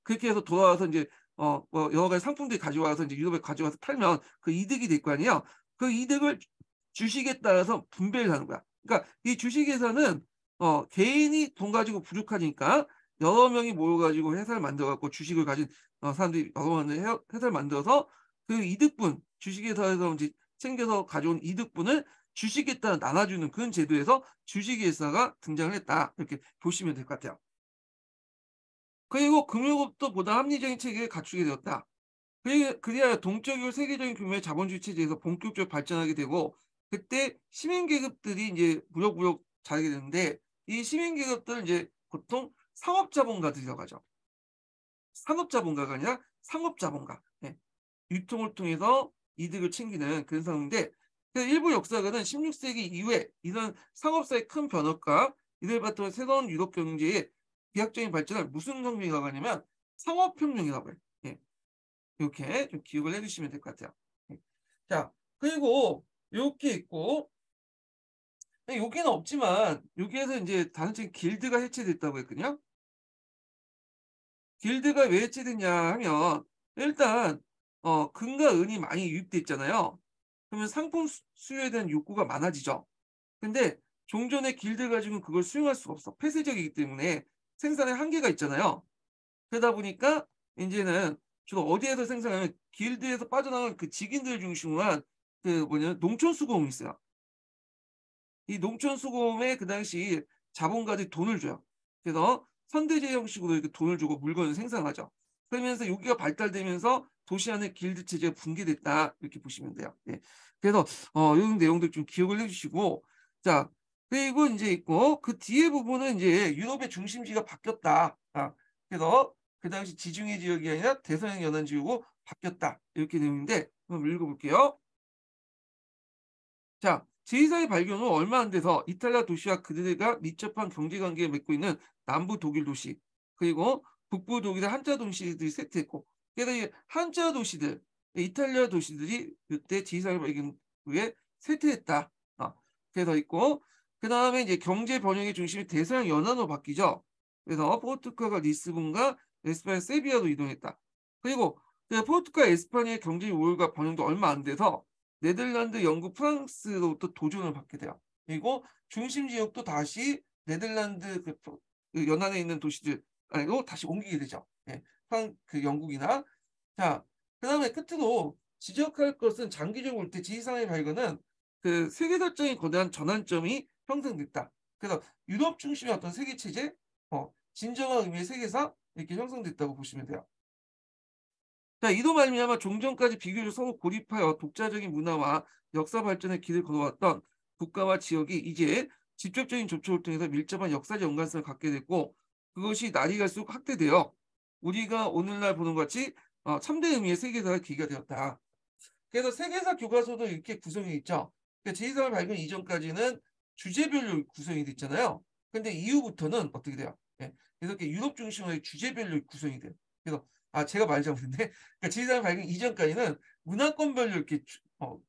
A: 그렇게 해서 돌아와서 인제 뭐 여러 가지 상품들 가지고 와서 인제 유럽에 가져와서 팔면 그 이득이 될 거 아니에요. 그 이득을 주식에 따라서 분배를 하는 거야. 그러니까 이 주식회사는 개인이 돈 가지고 부족하니까 여러 명이 모여 가지고 회사를 만들어 갖고 주식을 가진 사람들이 여러 명의 회사를 만들어서 그 이득분 주식회사에서 인제 챙겨서 가져온 이득분을 주식에 따라 나눠 주는 그런 제도에서 주식회사가 등장을 했다. 이렇게 보시면 될 것 같아요. 그리고 금융업도 보다 합리적인 체계를 갖추게 되었다. 그리하여 동적이고 세계적인 규모의 자본주의 체제에서 본격적으로 발전하게 되고 그때 시민 계급들이 인제 무럭무럭 자라게 되는데 이 시민 계급들은 이제 보통 상업자본가들이라고 하죠. 산업자본가가 아니라 상업자본가. 예. 유통을 통해서 이득을 챙기는 그런 상황인데 그 일부 역사가는 16 세기 이후에 이런 상업사의 큰 변화과 이를 바탕으로 새로운 유럽 경제의 비약적인 발전을 무슨 혁명이라고 하냐면 상업혁명이라고 해요. 예. 요렇게 좀 기억을 해 주시면 될 것 같아요. 예. 자 그리고 요렇게 있고 여기는 없지만 여기에서 인제 단어적인 길드가 해체됐다고 했거든요. 길드가 왜 해체됐냐 하면 일단 금과 은이 많이 유입돼 있잖아요. 그러면 상품 수요에 대한 욕구가 많아지죠. 근데 종전에 길드 가지고는 그걸 수용할 수가 없어. 폐쇄적이기 때문에 생산에 한계가 있잖아요. 그러다 보니까 인제는 주로 어디에서 생산하면 길드에서 빠져나간 그 직인들 중심으로 한 그 뭐냐면 농촌 수공업이 있어요. 이 농촌 수공업에 그 당시 자본가들이 돈을 줘요. 그래서 선대제 형식으로 이렇게 돈을 주고 물건을 생산하죠. 그러면서 여기가 발달되면서 도시 안에 길드 체제가 붕괴됐다 이렇게 보시면 돼요. 예. 그래서 요런 내용들 좀 기억을 해 주시고 자 그리고 인제 있고 그 뒤에 부분은 인제 유럽의 중심지가 바뀌었다. 그래서 그 당시 지중해 지역이 아니라 대서양 연안 지역으로 바뀌었다. 이렇게 내용인데 한번 읽어 볼게요. 자, 제2사의 발견 후 얼마 안 돼서 이탈리아 도시와 그들과 밀접한 경제 관계를 맺고 있는 남부 독일 도시, 그리고 북부 독일의 한자 도시들이 쇠퇴했고, 그래서 이 한자 도시들, 이탈리아 도시들이 이때 제2사의 발견 후에 쇠퇴했다. 그래서 있고, 그 다음에 이제 경제 번영의 중심이 대서양 연안으로 바뀌죠. 그래서 포르투갈과 리스본과 에스파냐 세비야로 이동했다. 그리고 그 포르투갈 에스파냐의 경제 우월과 번영도 얼마 안 돼서 네덜란드, 영국, 프랑스로부터 도전을 받게 돼요. 그리고 중심 지역도 다시 네덜란드 그 연안에 있는 도시들 아니고 다시 옮기게 되죠. 예. 그 영국이나 자 그다음에 끝으로 지적할 것은 장기적으로 볼 때 지리산의 발견은 그 세계사적인 거대한 전환점이 형성됐다. 그래서 유럽 중심의 어떤 세계 체제, 진정한 의미의 세계사 이렇게 형성됐다고 보시면 돼요. 자 이로 말미암아 종전까지 비교적 서로 고립하여 독자적인 문화와 역사 발전의 길을 걸어왔던 국가와 지역이 이제 직접적인 접촉을 통해서 밀접한 역사적 연관성을 갖게 됐고 그것이 날이 갈수록 확대되어 우리가 오늘날 보는 것 같이 참된 의미의 세계사가 계기가 되었다. 그래서 세계사 교과서도 이렇게 구성이 있죠. 그러니까 제2사를 발견 이전까지는 주제별로 구성이 됐잖아요. 근데 이후부터는 어떻게 돼요? 예. 그래서 이렇게 유럽 중심으로 주제별로 구성이 돼요. 그래서 제가 말 잘못했네. 그러니까 제2사 발견 이전까지는 문화권별로 이렇게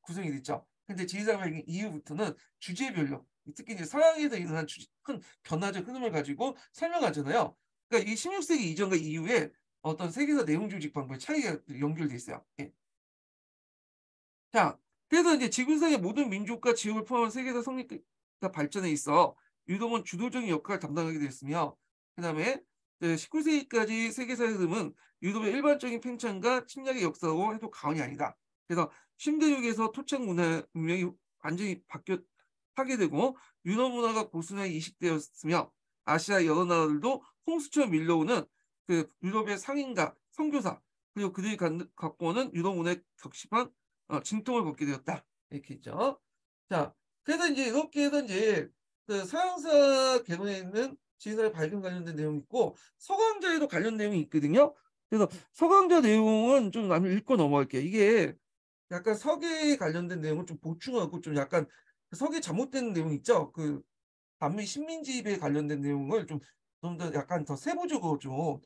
A: 구성이 됐죠. 근데 제2사 발견 이후부터는 주제별로 특히 이제 서양에서 일어난 큰 변화적 흐름을 가지고 설명하잖아요. 그러니까 이 16 세기 이전과 이후에 어떤 세계사 내용 조직 방법의 차이가 연결돼 있어요. 예. 자 그래서 이제 지구상의 모든 민족과 지역을 포함한 세계사 성립과 발전에 있어 유럽은 주도적인 역할을 담당하게 되었으며 그다음에 19 세기까지 세계사의 흐름은 유럽의 일반적인 팽창과 침략의 역사로 해도 과언이 아니다. 그래서 신대륙에서 토착 문명이 완전히 파괴되고 유럽 문화가 고스란히 이식되었으며 아시아 여러 나라들도 홍수처럼 밀려오는 그 유럽의 상인과 선교사 그리고 그들이 갖고 오는 유럽 문화에 격심한 진통을 겪게 되었다. 이렇게 있죠. 자, 그래서 이제 이렇게 해서 이제 그 서양사 개론에 있는 지리산의 발견 관련된 내용이 있고 서강자에도 관련 내용이 있거든요. 그래서 서강자 내용은 좀 나는 읽고 넘어갈게요. 이게 약간 서계에 관련된 내용을 좀 보충하고 좀 약간 그 서계 잘못된 내용 있죠. 그 반미 식민지배 관련된 내용을 좀 좀 더 약간 더 세부적으로 좀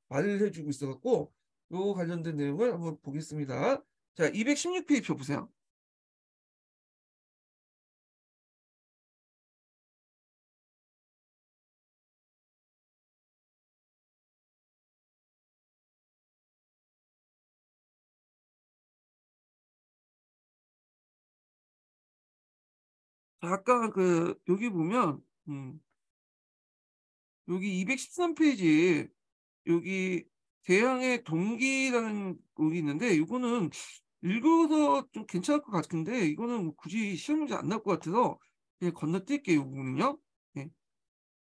A: 말을 해주고 있어갖고 요 관련된 내용을 한번 보겠습니다. 자, 216페이지 펴보세요. 자, 아까 그 여기 보면 여기 213페이지에 여기 대항의 동기라는 곡이 있는데 이거는 읽어서 좀 괜찮을 것 같은데 이거는 굳이 시험 문제 안 나올 것 같아서 그냥 건너뛸게요. 이 부분은요. 예.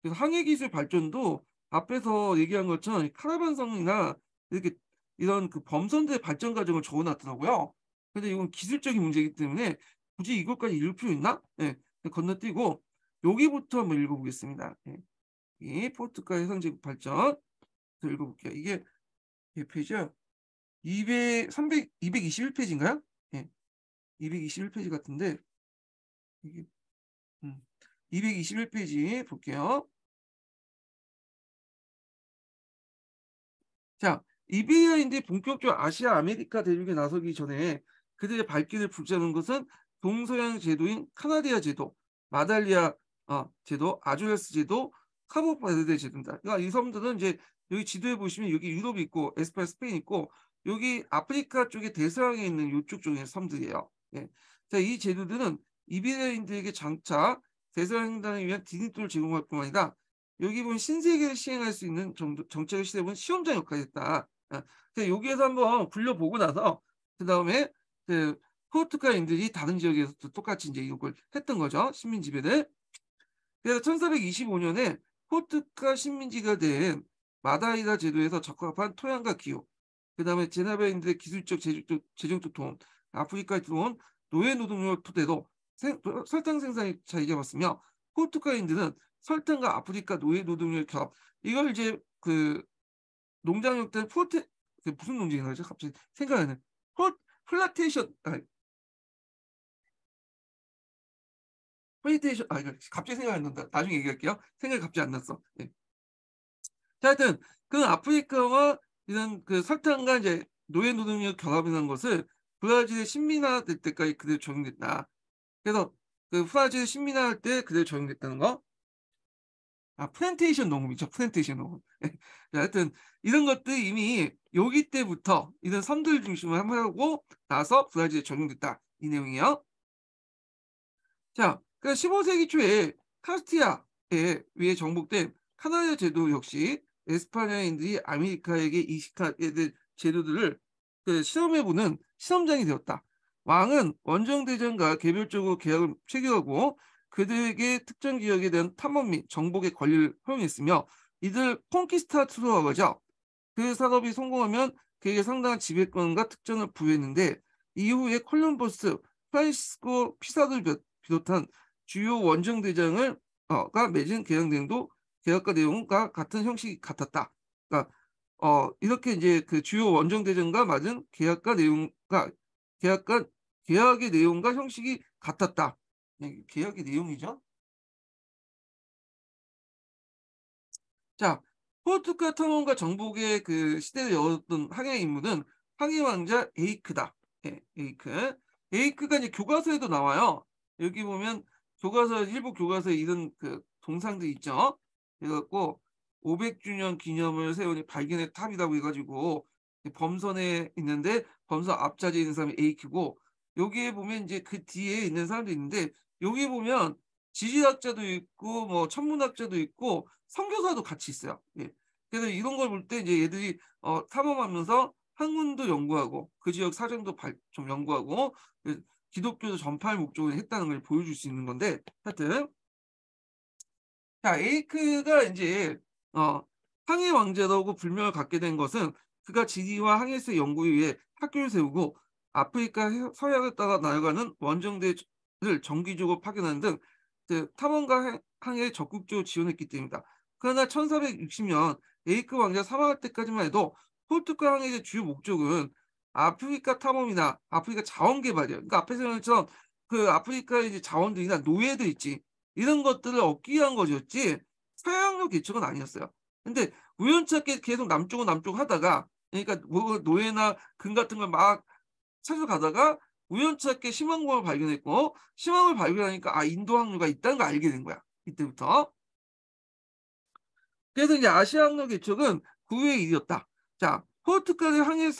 A: 그래서 항해 기술 발전도 앞에서 얘기한 것처럼 카라반성이나 이렇게 이런 그 범선대 발전 과정을 적어놨더라고요. 근데 이건 기술적인 문제이기 때문에 굳이 이것까지 읽을 필요 있나? 예. 건너뛰고 여기부터 한번 읽어보겠습니다. 예. 이 포르투갈 해상제국 발전 읽어볼게요. 이게 몇 페이지야? 200, 300, 221페이지인가요? 예. 221페이지 같은데 이게 221페이지 볼게요. 자, 이베리아인들이 본격적으로 아시아 아메리카 대륙에 나서기 전에 그들의 발길을 붙잡는 것은 동서양 제도인 카나디아 제도, 마달리아 제도, 아주레스 제도, 카보바르데 제도입니다. 그러니까 이 섬들은 이제 여기 지도에 보시면 여기 유럽이 있고 에스파냐 스페인 있고 여기 아프리카 쪽에 대서양에 있는 이쪽 쪽의 섬들이에요. 예. 자, 이 제도들은 이베리아인들에게 장차 대서양 횡단을 위한 디딤돌을 제공할 뿐만 아니라 여기 보면 신세계를 시행할 수 있는 정책을 시대본 시험장 역할을 했다. 여기에서 한번 굴려보고 나서 그 다음에 그 포르투갈인들이 다른 지역에서도 똑같이 이제 이걸 했던 거죠. 식민 지배를. 그래서 1425년에 포르투갈 식민지가 된 마다이라 제도에서 적합한 토양과 기후, 그 다음에 제나베인들의 기술적 재정적 도움, 아프리카에 들어온 노예 노동력 토대로 설탕 생산이 자리 잡았으며 포르투갈인들은 설탕과 아프리카 노예 노동력 결합 이걸 이제 그 농장역 때 그 무슨 농장이라고 하죠? 갑자기 생각이 안 나네. 플라테이션 플레이테이션 이거 갑자기 생각이 안 난다. 나중에 얘기할게요. 생각이 갑자기 안 났어. 예. 자, 하여튼 그 아프리카와 이런 그 설탕과 이제 노예 노동력 결합이라는 것을 브라질의 식민화 될 때까지 그대로 적용됐다. 그래서 그 브라질 식민화할 때 그대로 적용됐다는 거. 플랜테이션 농업이죠. 플랜테이션 농업. 자, 하여튼 이런 것들 이미 여기 때부터 이런 섬들 중심으로 한번 하고 나서 브라질에 적용됐다. 이 내용이요. 자, 그 15세기 초에 카스티아에 의해 정복된 카나다 제도 역시 에스파냐인들이 아메리카에게 이식하게 된 제도들을 그 시험해보는 시험장이 되었다. 왕은 원정대전과 개별적으로 계약을 체결하고 그들에게 특정 지역에 대한 탐험 및 정복의 권리를 허용했으며 이들 콘키스타투로라고 하죠. 그 산업이 성공하면 그에게 상당한 지배권과 특권을 부여했는데 이후에 콜럼버스, 프란시스코 피사도를 비롯한 주요 원정 대장을 가 맺은 계약 내용도 계약과 내용과 같은 형식이 같았다. 그러니까 이렇게 이제 그 주요 원정 대장과 맞은 계약과 내용과 계약과 계약의 내용과 형식이 같았다. 계약의 내용이죠. 자, 포르투갈 탐험가 정복의 그 시대를 열었던 항해 인물은 항해 왕자 에이크다. 예, 에이크. 에이크가 이제 교과서에도 나와요. 여기 보면 교과서 일부 교과서에 이런 그 동상들 있죠. 그래갖고 500주년 기념을 세우니 발견의 탑이라고 해가지고 범선에 있는데 범선 앞자리에 있는 사람이 에이크고 여기에 보면 이제 그 뒤에 있는 사람도 있는데 여기 보면 지리학자도 있고 뭐 천문학자도 있고 선교사도 같이 있어요. 예. 그래서 이런 걸 볼 때 이제 얘들이 탐험하면서 학문도 연구하고 그 지역 사정도 좀 연구하고 기독교도 전파할 목적으로 했다는 걸 보여줄 수 있는 건데 하여튼 자 에이크가 이제 항해 왕자라고 불명을 갖게 된 것은 그가 지리와 항해세 연구에 위해 학교를 세우고 아프리카 서양을 따라 나아가는 원정대를 정기적으로 파견하는 등 그 탐험과 항해에 적극적으로 지원했기 때문이다. 그러나 1460년 에이크 왕자 사망할 때까지만 해도 포르투갈 항해의 주요 목적은 아프리카 탐험이나 아프리카 자원 개발이에요. 그러니까 앞에서 말한 것처럼 그 아프리카의 이제 자원들이나 노예들 있지 이런 것들을 얻기 위한 것이었지 서양로 개척은 아니었어요. 근데 우연찮게 계속 남쪽은 하다가, 그러니까 뭐 노예나 금 같은 걸 막 찾아가다가 우연찮게 심왕봉을 발견했고, 심왕을 발견하니까 인도 항로가 있다는 걸 알게 된 거야. 이때부터. 그래서 이제 아시아 항로 개척은 그 후의 일이었다. 자, 포르투갈의 항해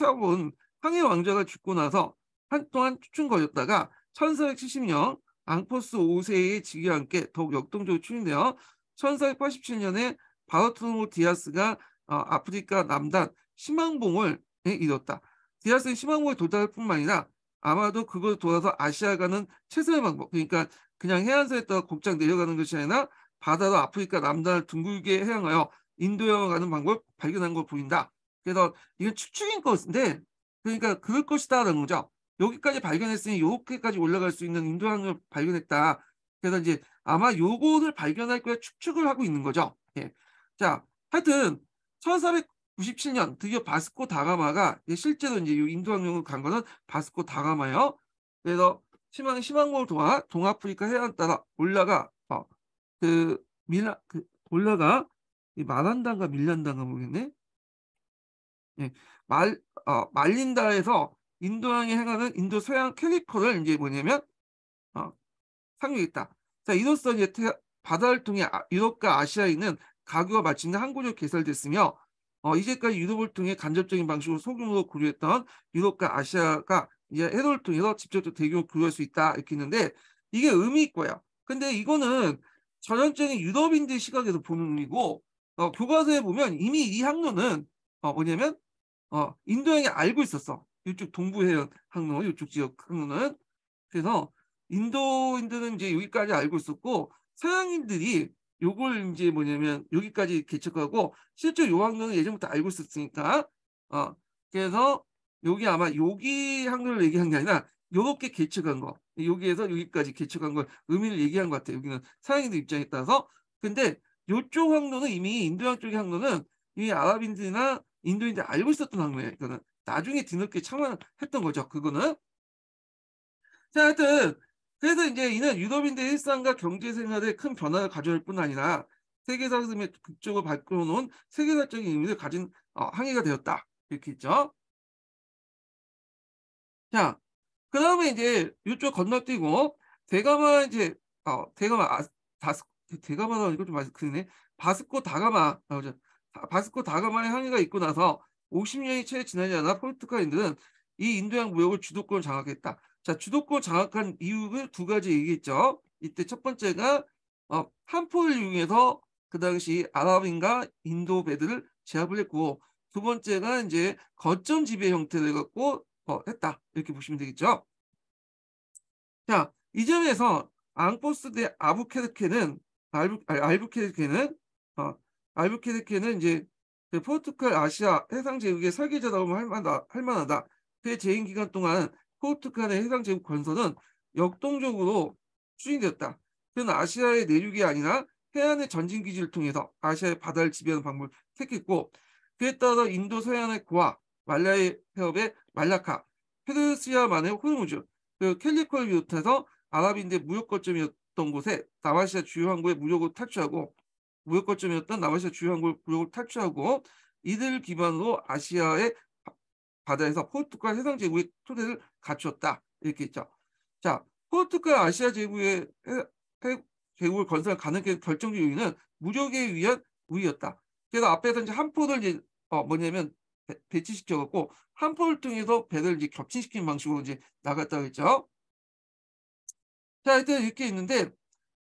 A: 왕자가 죽고 나서 한동안 추춤거렸다가 1470년 앙포스 5세의 즉위와 함께 더욱 역동적으로 추진되어 1487년에 바르톨로 디아스가 아프리카 남단 시망봉을 이뤘다. 디아스는 시망봉에 도달할 뿐만 아니라 아마도 그걸 돌아서 아시아 가는 최선의 방법, 그러니까 그냥 해안선에 따라 곡장 내려가는 것이 아니라 바다로 아프리카 남단을 둥글게 해양하여 인도양을 가는 방법을 발견한 걸 보인다. 그래서 이건 추측인 것인데, 그러니까 그럴 것이다라는 거죠. 여기까지 발견했으니 요렇게까지 올라갈 수 있는 인도양을 발견했다. 그래서 이제 아마 요거를 발견할 거야 추측을 하고 있는 거죠. 예. 자, 하여튼 1497년 드디어 바스코 다가마가 실제로 이제 이 인도양령을 간 거는 바스코 다가마예요. 그래서 시망봉을 통한 동아프리카 해안 따라 올라가 올라가 이 말한다인가 밀란다인가 모르겠네. 예, 말린다에서 인도양에 행하는 인도 서양 캐리커를 이제 뭐냐면 어, 상륙했다. 자, 이로써 이제 바다를 통해 유럽과 아시아에 있는 가교가 마침내 항구로 개설됐으며, 이제까지 유럽을 통해 간접적인 방식으로 소규모로 교류했던 유럽과 아시아가 이제 해로를 통해서 직접적 대교를 교류할 수 있다 이렇게 있는데, 이게 의미 있고요. 근데 이거는 전형적인 유럽인들 시각에서 보는 의미고, 교과서에 보면 이미 이 항로는 뭐냐면 인도양이 알고 있었어. 이쪽 동부해안 항로, 이쪽 지역 항로는. 그래서 인도인들은 이제 여기까지 알고 있었고, 서양인들이 요걸 이제 뭐냐면 여기까지 개척하고, 실제 요 항로는 예전부터 알고 있었으니까, 그래서 여기 아마 여기 항로를 얘기한 게 아니라 요렇게 개척한 거, 여기에서 여기까지 개척한 걸 의미를 얘기한 것 같아요. 여기는 서양인들 입장에 따라서. 근데 요쪽 항로는 이미 인도양 쪽의 항로는 이미 아랍인들이나 인도인들 알고 있었던 항로예요. 이거는 나중에 뒤늦게 창안했던 거죠. 그거는. 자, 하여튼 그래서 이제 이는 유럽인들의 일상과 경제 생활에 큰 변화를 가져올 뿐 아니라 세계사 흐름의 극적으로 바꿔놓은 세계사적인 의미를 가진 항해가 되었다. 이렇게 있죠. 자, 그 다음에 이제 이쪽 건너뛰고 대가마 이제 대가마 대가마가 이거 좀 크네. 바스코 다가마 나오죠. 바스코 다가마의 항해가 있고 나서 50년이 채 지나지 않아 포르투갈인들은 이 인도양 무역을 주도권을 장악했다. 자, 주도권 장악한 이유를 두 가지 얘기했죠. 이때 첫 번째가 한포를 이용해서 그 당시 아랍인과 인도 배들을 제압을 했고, 두 번째가 이제 거점 지배 형태를 갖고 했다. 이렇게 보시면 되겠죠. 자, 이 점에서 앙포스 대 알부케르케는 이제 그 포르투갈 아시아 해상 제국의 설계자라고 할 만하다. 그의 재임 기간 동안 포르투갈의 해상 제국 건설은 역동적으로 추진되었다. 그는 아시아의 내륙이 아니라 해안의 전진 기지를 통해서 아시아의 바다를 지배하는 방법을 택했고, 그에 따라 인도 서해안의 고아, 말라의 해협의 말라카, 페르시아만의 호르무즈, 그 캘리코를 비롯해서 아랍인들의 무역 거점이었던 곳에 남아시아 주요 항구의 무역 거점이었던 남아시아 주요 항구의 무역을 탈취하고, 이들을 기반으로 아시아의 바다에서 포르투갈 해상 제국의 토대를 갖추었다. 이렇게 있죠. 자, 포르투갈 아시아 제국의 제국을 건설 가능한 결정적 요인은 무역에 의한 우위였다. 그래서 앞에서 이제 한포를 이제 뭐냐면 배치시켜갖고 한포를 통해서 배를 이제 겹친시키는 방식으로 이제 나갔다고 했죠. 자, 하여튼 이렇게 있는데,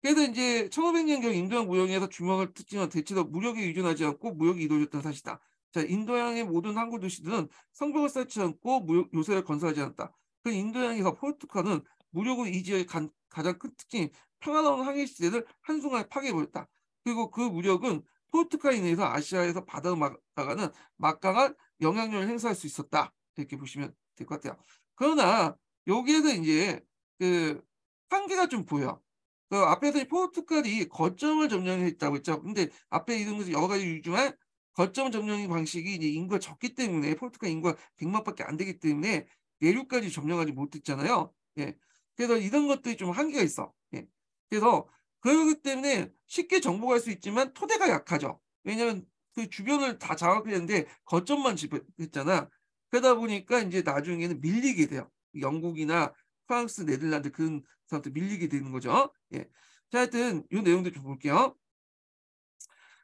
A: 그래도 이제 1500년경 인도양 무역에서 주목을 특징은 대체로 무역에 의존하지 않고 무역이 이루어졌던 사실이다. 자, 인도양의 모든 항구 도시들은 성벽을 쌓지 않고 무역 요새를 건설하지 않았다. 그 인도양에서 포르투갈은 무역으로 이 지역의 가장 큰 특징이 평화로운 항해 시대를 한순간에 파괴해버렸다. 그리고 그 무력은 포르투갈에 인해서 아시아에서 바다로 나가는 막강한 영향력을 행사할 수 있었다. 이렇게 보시면 될 것 같아요. 그러나 여기에서 이제 그 한계가 좀 보여. 그 앞에서 포르투갈이 거점을 점령했다고 했죠. 근데 앞에 이런 것이 여러 가지 이유지만 거점 점령 방식이 이제 인구가 적기 때문에, 포르투갈 인구가 100만밖에 안 되기 때문에 내륙까지 점령하지 못했잖아요. 예. 그래서 이런 것들이 좀 한계가 있어. 예. 그래서 그렇기 때문에 쉽게 정복할 수 있지만 토대가 약하죠. 왜냐하면 그 주변을 다 장악했는데 거점만 지배했잖아. 그러다 보니까 이제 나중에는 밀리게 돼요. 영국이나 프랑스, 네덜란드 그런 사람한테 밀리게 되는 거죠. 예. 자, 하여튼 요 내용들 좀 볼게요.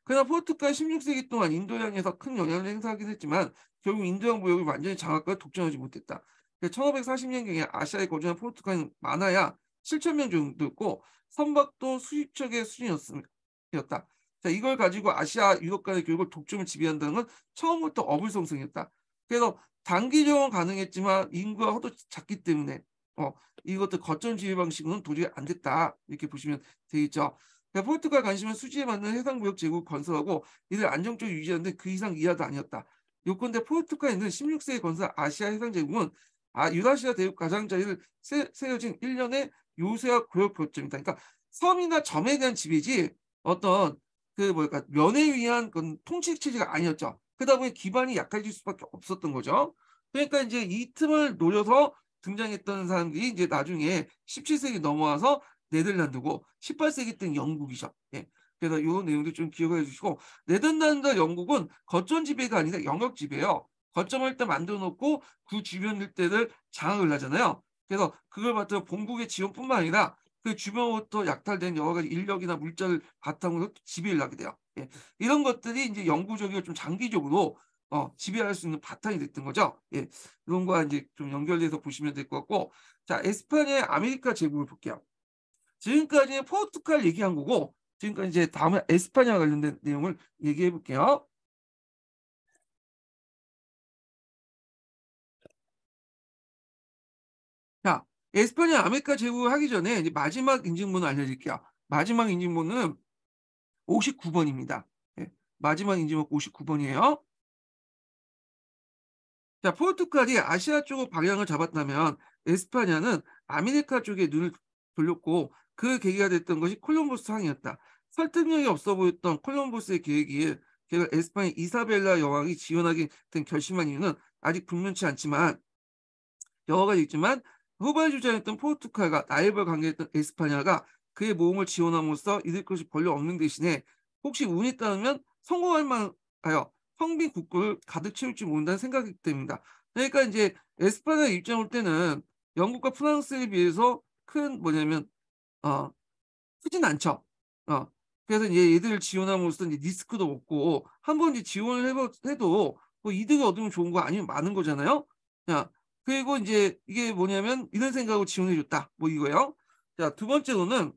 A: 그러나 포르투갈 16세기 동안 인도양에서 큰 영향을 행사하긴 했지만 결국 인도양 무역을 완전히 장악과 독점하지 못했다. 1540년경에 아시아에 거주한 포르투갈은 많아야 7천 명 정도였고 선박도 수십 척의 수준이었다. 자, 이걸 가지고 아시아 유럽 간의 교육을 독점을 지배한다는 건 처음부터 어불성성이었다. 그래서 단기적으로 가능했지만 인구가 하도 작기 때문에 이것도 거점 지배 방식은 도저히 안 됐다. 이렇게 보시면 되겠죠. 그러니까 포르투갈 관심은 수지에 맞는 해상무역 제국 건설하고 이를 안정적으로 유지하는데 그 이상 이하도 아니었다. 요컨대 포르투갈에 있는 16세기 건설 아시아 해상 제국은 유라시아 대륙 가장자리를 세워진 일련의 요새와 고역 교점이다. 그러니까 섬이나 점에 대한 지배지 어떤 그 뭐랄까 면에 의한 그런 통치 체제가 아니었죠. 그러다 보니 기반이 약해질 수밖에 없었던 거죠. 그러니까 이제 이 틈을 노려서 등장했던 사람들이 이제 나중에 17세기 넘어와서 네덜란드고 18세기 때는 영국이죠. 예. 그래서 이 내용도 좀 기억해 주시고 네덜란드와 영국은 거점 지배가 아니라 영역 지배예요. 거점을 일단 만들어 놓고 그 주변 일대를 장악을 하잖아요. 그래서 그걸 바탕으로 본국의 지원뿐만 아니라 그 주변부터 약탈된 여러 가지 인력이나 물자를 바탕으로 지배를 하게 돼요. 예. 이런 것들이 이제 영구적이고 좀 장기적으로 지배할 수 있는 바탕이 됐던 거죠. 예. 이런 거와 이제 좀 연결돼서 보시면 될 것 같고, 자, 에스파냐의 아메리카 제국을 볼게요. 지금까지는 포르투갈 얘기한 거고, 지금까지 이제 다음에 에스파냐 관련된 내용을 얘기해 볼게요. 자, 에스파냐 아메리카 제국을 하기 전에 이제 마지막 인증번호 알려드릴게요. 마지막 인증번호는 59번입니다. 예, 마지막 인증번호 59번이에요. 자, 포르투갈이 아시아 쪽으로 방향을 잡았다면 에스파냐는 아메리카 쪽에 눈을 돌렸고 그 계기가 됐던 것이 콜럼버스 항이었다. 설득력이 없어 보였던 콜럼버스의 계획이 걔가 에스파냐 이사벨라 여왕이 지원하게 된 결심한 이유는 아직 분명치 않지만 여러 가지 있지만 후발 주자였던 포르투갈과 라이벌 관계였던 에스파냐가 그의 모험을 지원함으로써 이들 것이 별로 없는 대신에 혹시 운이 따르면 성공할 만하여 텅빈 국고를 가득 채울지 모른다는 생각이기 때문이다. 그러니까 이제 에스파냐 입장 올 때는 영국과 프랑스에 비해서 큰 뭐냐면 어 크진 않죠. 어 그래서 이제 얘들을 지원함으로써 이제 리스크도 없고 한 번 이제 지원을 해도 뭐 이득을 얻으면 좋은 거 아니면 많은 거잖아요. 자, 그리고 이제 이게 뭐냐면 이런 생각으로 지원해 줬다. 뭐 이거예요. 자, 두 번째로는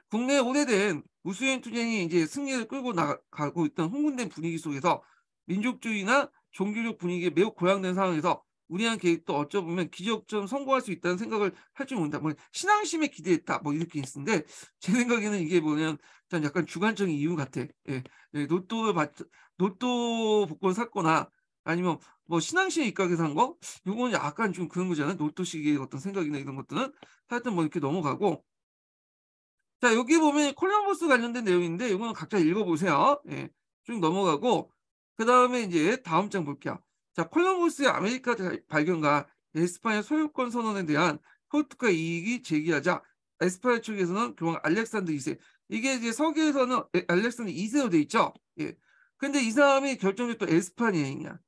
A: 국내 오래된 무수인 투쟁이 이제 승리를 끌고 나가고 있던 흥분된 분위기 속에서 민족주의나 종교적 분위기에 매우 고양된 상황에서 우리한 계획도 어쩌보면 기적처럼 성공할 수 있다는 생각을 할 줄 모른다. 뭐 신앙심에 기대했다. 뭐 이렇게 있는데 제 생각에는 이게 뭐냐면 좀 약간 주관적인 이유 같아. 예. 예, 로또 복권 샀거나 아니면 뭐 신앙심에 입각해서 한 거? 요거는 약간 좀 그런 거잖아요. 로또식의 어떤 생각이나 이런 것들은 하여튼 뭐 이렇게 넘어가고 자, 여기 보면 콜럼버스 관련된 내용인데 이거는 각자 읽어보세요. 예, 쭉 넘어가고 그 다음에 이제 다음 장 볼게요. 자, 콜럼버스의 아메리카 발견과 에스파냐 소유권 선언에 대한 포르투갈 이익이 제기하자 에스파냐 측에서는 교황 알렉산더 2세 이게 이제 서기에서는 알렉산더 2세로 돼 있죠. 예. 근데 이 사람이 결정적으로 또 에스파냐인이야.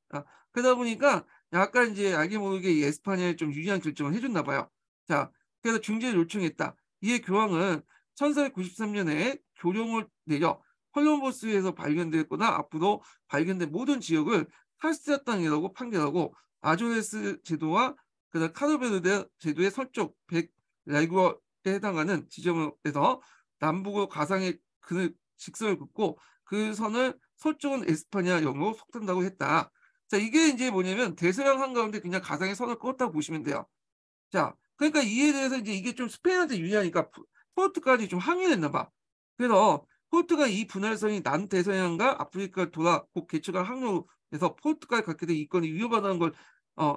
A: 그러다 보니까 약간 이제 알게 모르게 이 에스파냐에 좀 유리한 결정을 해줬나 봐요. 자, 그래서 중재를 요청했다. 이에 교황은 1493년에 교령을 내려 콜럼버스에서 발견됐거나 앞으로 발견된 모든 지역을 칼스트라 땅이라고 판결하고 아조레스 제도와 그다음 카르베르데 제도의 서쪽 100라이구어에 해당하는 지점에서 남북으로 가상의 그 직선을 긋고 그 선을 서쪽은 에스파냐 영으로 속된다고 했다. 자, 이게 이제 뭐냐면 대서양 한가운데 그냥 가상의 선을 그었다고 보시면 돼요. 자, 그러니까 이에 대해서 이제 이게 좀 스페인한테 유리하니까 포르투갈이 좀 항의를 했나 봐. 그래서 포르투갈 이 분할선이 남대서양과 아프리카를 돌아 곧 개척한 항로에서 포르투갈 갖게 된 이권이 위협하다는 걸 어,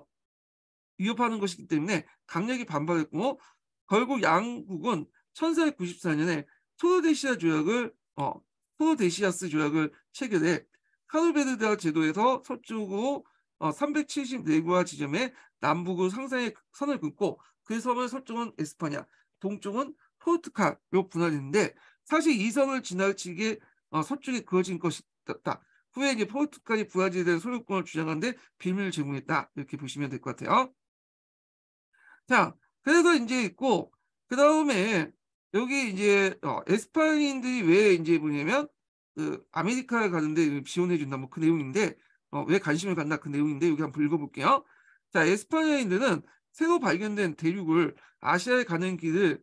A: 위협하는 것이기 때문에 강력히 반발했고 결국 양국은 1494년에 토르데시아 조약을 토르데시아스 조약을 체결해 카르베르데아 제도에서 서쪽으로 374구화 지점에 남북으로 상상의 선을 긋고 그 섬을 서쪽은 에스파냐, 동쪽은 포르투갈로 분할했는데 사실 이 성을 지나치게 서쪽에 그어진 것이었다. 후에 이제 포르투갈이 브라질에 소유권을 주장하는데 비밀을 제공했다. 이렇게 보시면 될 것 같아요. 자, 그래서 인제 있고 그다음에 여기 이제 에스파니인들이 왜 인제 뭐냐면 그 아메리카에 가는데 지원해 준다 뭐 그 내용인데 왜 관심을 갖나 그 내용인데 여기 한번 읽어 볼게요. 자, 에스파니아인들은 새로 발견된 대륙을 아시아에 가는 길을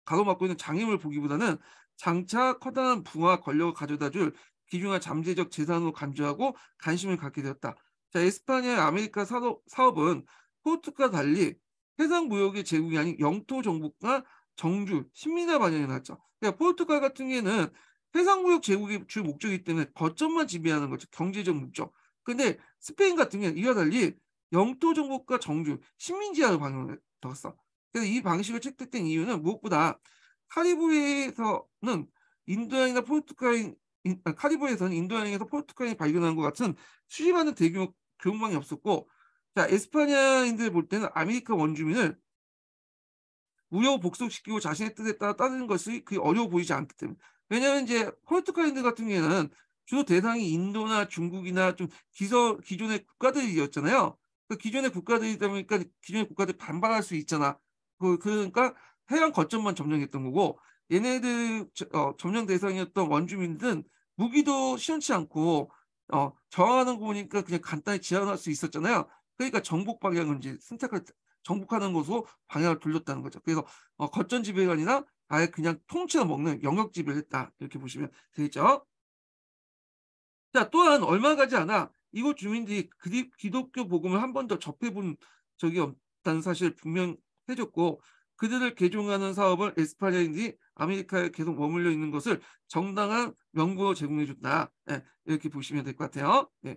A: 가로막고 있는 장애물을 보기보다는 장차 커다란 부와 권력을 가져다줄 귀중한 잠재적 재산으로 간주하고 관심을 갖게 되었다. 자, 에스파니아의 아메리카 사업은 포르투갈과 달리 해상 무역의 제국이 아닌 영토 정복과 정주, 식민화 방향이 나왔죠. 그러니까 포르투갈 같은 경우에는 해상 무역 제국이 주 목적이기 때문에 거점만 지배하는 거죠. 경제적 목적. 근데 스페인 같은 경우는 이와 달리 영토 정복과 정주, 식민지화를 방향을 뒀어. 그래서 이 방식을 채택된 이유는 무엇보다 카리브해에서는 인도양이나 카리브해에서는 인도양에서 포르투갈이 발견한 것 같은 수십만의 대규모 교문망이 없었고, 자, 에스파냐인들 볼 때는 아메리카 원주민을 무효 복속시키고 자신의 뜻에 따라 따르는 것이 그게 어려워 보이지 않기 때문에. 왜냐하면 이제 포르투갈인들 같은 경우에는 주로 대상이 인도나 중국이나 좀 기존의 국가들이었잖아요. 그 기존의 국가들이다 보니까 기존의 국가들이 반발할 수 있잖아. 그러니까 해양 거점만 점령했던 거고 얘네들 점령 대상이었던 원주민들은 무기도 시원치 않고 저항하는 거 보니까 그냥 간단히 지나갈 수 있었잖아요. 그러니까 정복 방향을 이제 선택할 정복하는 것으로 방향을 돌렸다는 거죠. 그래서 거점 지배가 아니라 아예 그냥 통째로 먹는 영역 지배를 했다. 이렇게 보시면 되겠죠. 자, 또한 얼마 가지 않아 이곳 주민들이 기독교 복음을 한 번도 접해본 적이 없다는 사실을 분명해졌고 그들을 개종하는 사업을 에스파냐인들이 아메리카에 계속 머물러 있는 것을 정당한 명분으로 제공해 줬다. 예, 이렇게 보시면 될 것 같아요. 예.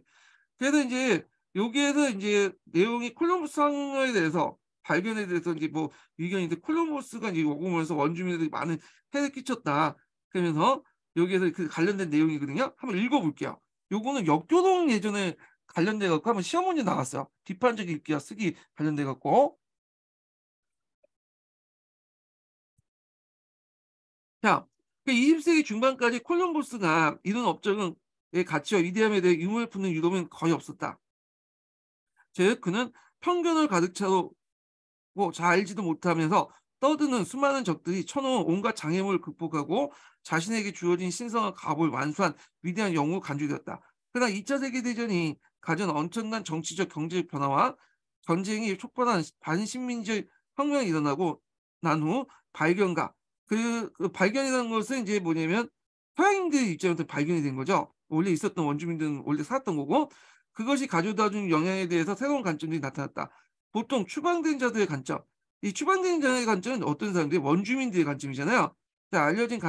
A: 그래서 이제 여기에서 이제 내용이 콜럼버스 항로에 대해서 발견에 대해서 이제 뭐 의견인데 콜럼버스가 이제 오면서 원주민들이 많은 해를 끼쳤다. 그러면서 여기에서 그 관련된 내용이거든요. 한번 읽어볼게요. 요거는 역교동 예전에 관련돼 갖고 한번 시험 문제 나왔어요. 비판적 읽기와 쓰기 관련돼 갖고. 자, 그 20세기 중반까지 콜럼버스가 이룬 업적은 가치와 위대함에 대해 유물을 푸는 유럽은 거의 없었다. 즉 그는 편견을 가득 차고 잘 알지도 못하면서 떠드는 수많은 적들이 쳐놓은 온갖 장애물을 극복하고 자신에게 주어진 신성한 값을 완수한 위대한 영웅으로 간주되었다. 그러나 2차 세계대전이 가진 엄청난 정치적 경제적 변화와 전쟁이 촉발한 반식민지 혁명이 일어나고 난 후 발견가 그 발견이라는 것은 이제 뭐냐면 서양인들 입장에서 발견이 된 거죠. 원래 있었던 원주민들은 원래 살았던 거고 그것이 가져다 준 영향에 대해서 새로운 관점들이 나타났다. 보통 추방된 자들의 관점. 이 추방된 자의 관점은 어떤 사람들이 원주민들의 관점이잖아요. 자, 알려진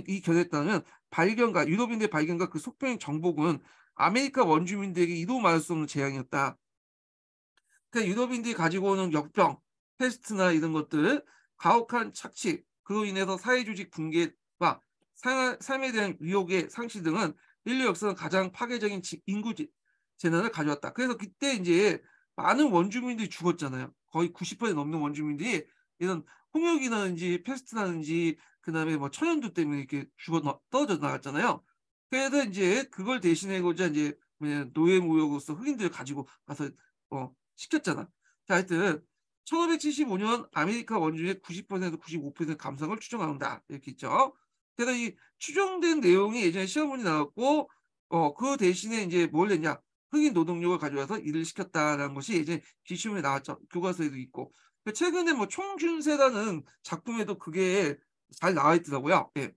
A: 이 견해에 따르면 발견가, 유럽인들의 발견과 그 속병 정복은 아메리카 원주민들에게 이루 말할 수 없는 재앙이었다. 그러니까 유럽인들이 가지고 오는 역병, 패스트나 이런 것들, 가혹한 착취, 그로 인해서 사회조직 붕괴와 삶에 대한 위협의 상실 등은 인류 역사상 가장 파괴적인 인구 재난을 가져왔다. 그래서 그때 이제 많은 원주민들이 죽었잖아요. 거의 90% 넘는 원주민들이 이런 홍역이라든지 패스트라든지 그다음에 뭐 천연두 때문에 이렇게 떨어져 나갔잖아요. 그래서 이제 그걸 대신하고자 이제 노예 무역으로서 흑인들을 가지고 가서 시켰잖아. 자, 하여튼 1575년 아메리카 원주민의 90% 95% 감상을 추정한다. 이렇게 있죠. 그래서 이 추정된 내용이 예전에 시험문이 나왔고 그 대신에 이제 뭘 했냐? 흑인 노동력을 가져와서 일을 시켰다라는 것이 예전에 기시문에 나왔죠. 교과서에도 있고. 최근에 뭐 총준세라는 작품에도 그게 잘 나와 있더라고요. 예.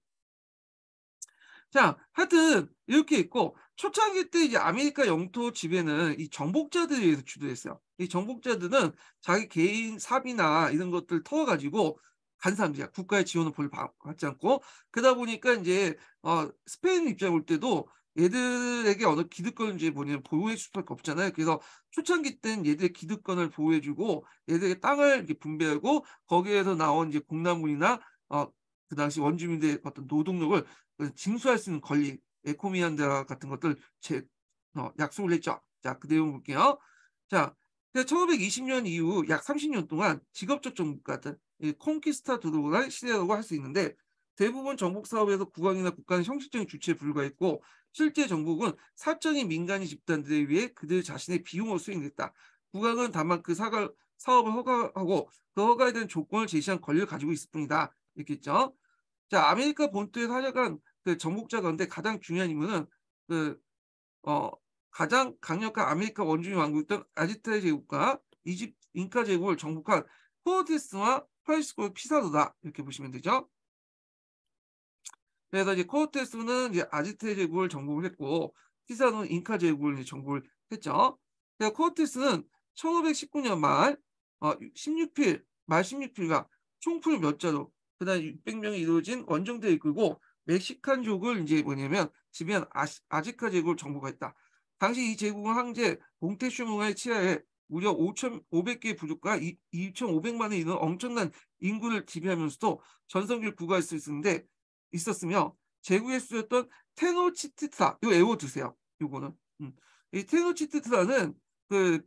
A: 자, 하여튼 이렇게 있고 초창기 때 이제 아메리카 영토 지배는 이 정복자들에 의해서 주도했어요. 이 정복자들은 자기 개인 사비나 이런 것들 터가지고 간 사람들이야. 국가의 지원을 받지 않고 그러다 보니까 이제 스페인 입장에 볼 때도 얘들에게 어느 기득권을 이제 뭐냐면 보호해 줄 수밖에 없잖아요. 그래서 초창기 때는 얘들의 기득권을 보호해주고 얘들에게 땅을 이렇게 분배하고 거기에서 나온 이제 공나물이나 그 당시 원주민들의 어떤 노동력을 징수할 수 있는 권리, 에코미안다 같은 것들 약속을 했죠. 자, 그 내용 볼게요. 자, 그래서 1520년 이후 약 30년 동안 직업적 정복가들, 이 콩키스타도르의 시대라고 할 수 있는데 대부분 정복 사업에서 국왕이나 국가는 형식적인 주체에 불과했고 실제 정복은 사적인 민간인 집단들에 의해 그들 자신의 비용으로 수행됐다. 국왕은 다만 그 사업을 허가하고 그 허가에 대한 조건을 제시한 권리를 가지고 있을 뿐이다. 이렇게 했죠. 자, 아메리카 본토에 살아간 그 정복자 가운데 가장 중요한 인물은 그 어 가장 강력한 아메리카 원주민 왕국이었던 아즈테크 제국과 이집 잉카 제국을 정복한 코르테스와 프란시스코 피사로다. 이렇게 보시면 되죠. 그래서 이제 코르테스는 이제 아즈테크 제국을 정복을 했고 피사로는 잉카 제국을 이제 정복을 했죠. 그래서 코르테스는 1519년 말 16필 말 16필과 총풀 몇 자로 그다음에 600명이 이루어진 원정대를 이끌고 멕시칸족을 이제 뭐냐면 지배한 아즈카 제국을 정복했다. 당시 이 제국은 황제 몽테슈무가의 치하에 무려 5,500개의 부족과 2,500만에 이르는 엄청난 인구를 지배하면서도 전성기를 구가할 수 있었으며 제국의 수였던 테노치티트라 이거 외워두세요. 요거는 이 테노치티트라는 그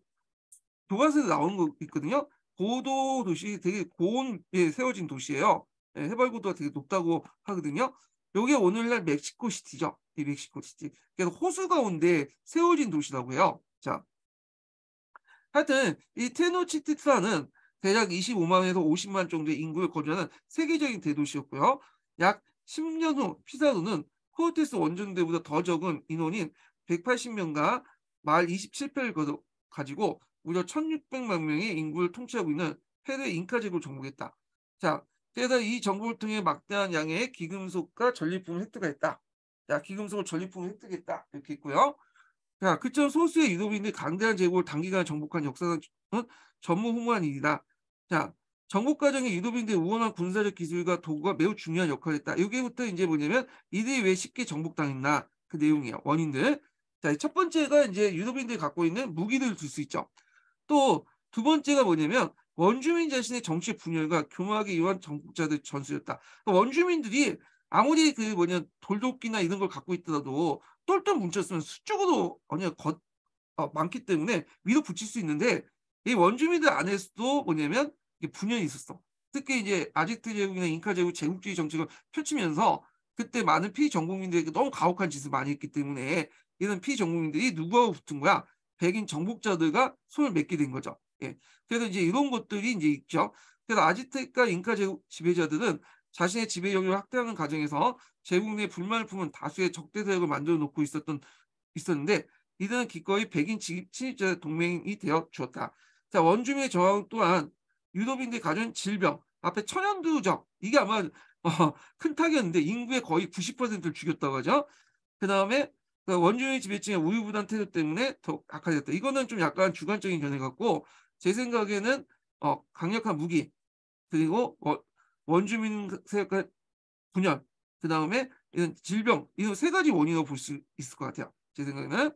A: 교과서에서 나오는 거 있거든요. 고도 도시 되게 고온에 세워진 도시예요. 예, 해발고도가 되게 높다고 하거든요. 요게 오늘날 멕시코 시티죠. 이 멕시코 시티. 그래서 호수 가운데 세워진 도시라고 해요. 자, 하여튼 이 테노치티트라는 대략 25만에서 50만 정도의 인구를 거주하는 세계적인 대도시였고요. 약 10년 후 피사로는 코르테스 원정대보다 더 적은 인원인 180명과 말 27패를 가지고 무려 1600만 명의 인구를 통치하고 있는 페르 잉카 제국을 정복했다. 자, 그래서 이 정복을 통해 막대한 양의 기금속과 전리품을 획득했다. 자, 기금속을 전리품을 획득했다. 이렇게 있고요. 자, 그처럼 소수의 유도민들이 강대한 제국을 단기간에 정복한 역사는 전무후무한 일이다. 자, 정복 과정에 유도민들의 우월한 군사적 기술과 도구가 매우 중요한 역할을 했다. 여기부터 이제 뭐냐면 이들이 왜 쉽게 정복당했나 그 내용이에요. 원인들. 자, 첫 번째가 이제 유도민들이 갖고 있는 무기들을 들 수 있죠. 또 두 번째가 뭐냐면 원주민 자신의 정치 분열과 교묘하게 이루한 정복자들 전수였다. 그러니까 원주민들이 아무리 그 뭐냐 돌도끼나 이런 걸 갖고 있더라도 똘똘 뭉쳤으면 수적으로 많기 때문에 위로 붙일 수 있는데 이 원주민들 안에서도 뭐냐면 이게 분열이 있었어. 특히 이제 아지트 제국이나 잉카 제국 제국주의 정책을 펼치면서 그때 많은 피정복민들에게 너무 가혹한 짓을 많이 했기 때문에 이런 피정복민들이 누구하고 붙은 거야? 백인 정복자들과 손을 맺게 된 거죠. 예. 그래서 이제 이런 것들이 이제 있죠. 그래서 아지트과 잉카 제국 지배자들은 자신의 지배 영역을 확대하는 과정에서 제국 내 불만을 품은 다수의 적대 세력을 만들어 놓고 있었는데 이들은 기꺼이 백인 친입자 동맹이 되어 주었다. 자, 원주민의 저항 또한 유도민들이 가진 질병, 앞에 천연두적 이게 아마 큰 타격이었는데 인구의 거의 90%를 죽였다고 하죠. 그 다음에 원주민 지배층의 우유부단 태도 때문에 더 악화됐다. 이거는 좀 약간 주관적인 견해 같고 제 생각에는 강력한 무기 그리고 원주민 세력과 분열 그 다음에 이런 질병 이런 세 가지 원인으로 볼 수 있을 것 같아요. 제 생각에는.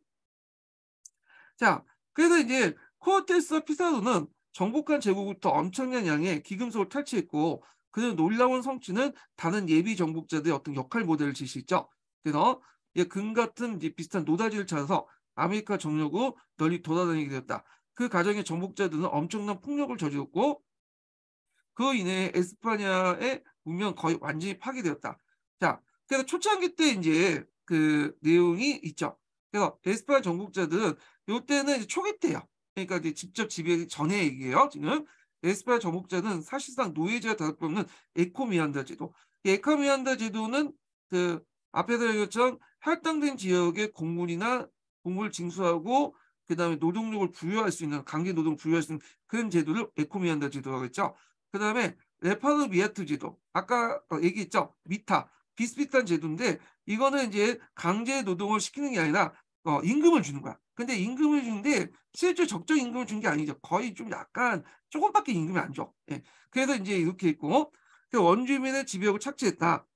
A: 자, 그래서 이제 코르테스와 피사로는 정복한 제국부터 엄청난 양의 기금속을 탈취했고 그는 놀라운 성취는 다른 예비 정복자들의 어떤 역할 모델을 제시했죠. 그래서 금 같은 이제 비슷한 노다지를 찾아서 아메리카 정력으로 널리 돌아다니게 되었다. 그 과정에 정복자들은 엄청난 폭력을 저질렀고 그 이내에 에스파냐의 문명 거의 완전히 파괴되었다. 자, 그래서 초창기 때 이제 그 내용이 있죠. 그래서 에스파냐 정복자들은 요때는 이제 초기 때예요. 그러니까 이제 직접 지배하기 전에 얘기예요. 지금 에스파냐 정복자는 사실상 노예제가 다를 바 없는 에코미안다 제도. 이 에코미안다 제도는 그 앞에서 얘기했던 할당된 지역의 공물을 징수하고 그다음에 노동력을 부여할 수 있는 강제 노동을 부여할 수 있는 그런 제도를 에코미안다 제도라고 했죠. 그 다음에 레파르 미아트 제도 아까 얘기했죠. 미타 비슷비슷한 제도인데 이거는 이제 강제 노동을 시키는 게 아니라 임금을 주는 거야. 근데 임금을 주는데 실제 적정 임금을 준 게 아니죠. 거의 좀 약간 조금밖에 임금이 안 줘. 예. 그래서 이제 이렇게 있고 원주민의 지배력을 착취했다.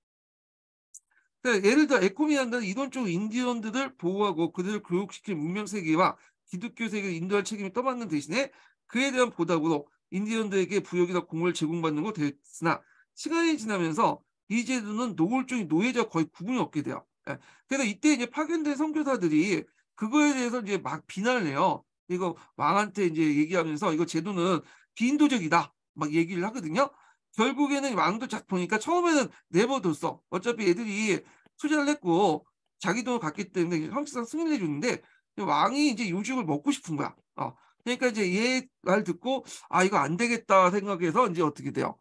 A: 그러니까 예를 들어 에코미안다는 이론적 인디언들을 보호하고 그들을 교육시킬 문명 세계와 기독교 세계를 인도할 책임을 떠맡는 대신에 그에 대한 보답으로 인디언들에게 부역이나 공을 제공받는 것 됐으나 시간이 지나면서 이 제도는 노골적인 노예자와 거의 구분이 없게 돼요. 예. 그래서 이때 이제 파견된 선교사들이 그거에 대해서 이제 막 비난을 해요. 이거 왕한테 이제 얘기하면서 "이거 제도는 비인도적이다." 막 얘기를 하거든요. 결국에는 왕도 자 보니까 처음에는 내버려뒀어. 어차피 애들이 투자를 했고 자기 돈을 갖기 때문에 형식상 승인을 해 줬는데 왕이 이제 요직을 먹고 싶은 거야. 그러니까 이제 얘 말 듣고 '아 이거 안 되겠다.' 생각해서 인제 어떻게 돼요?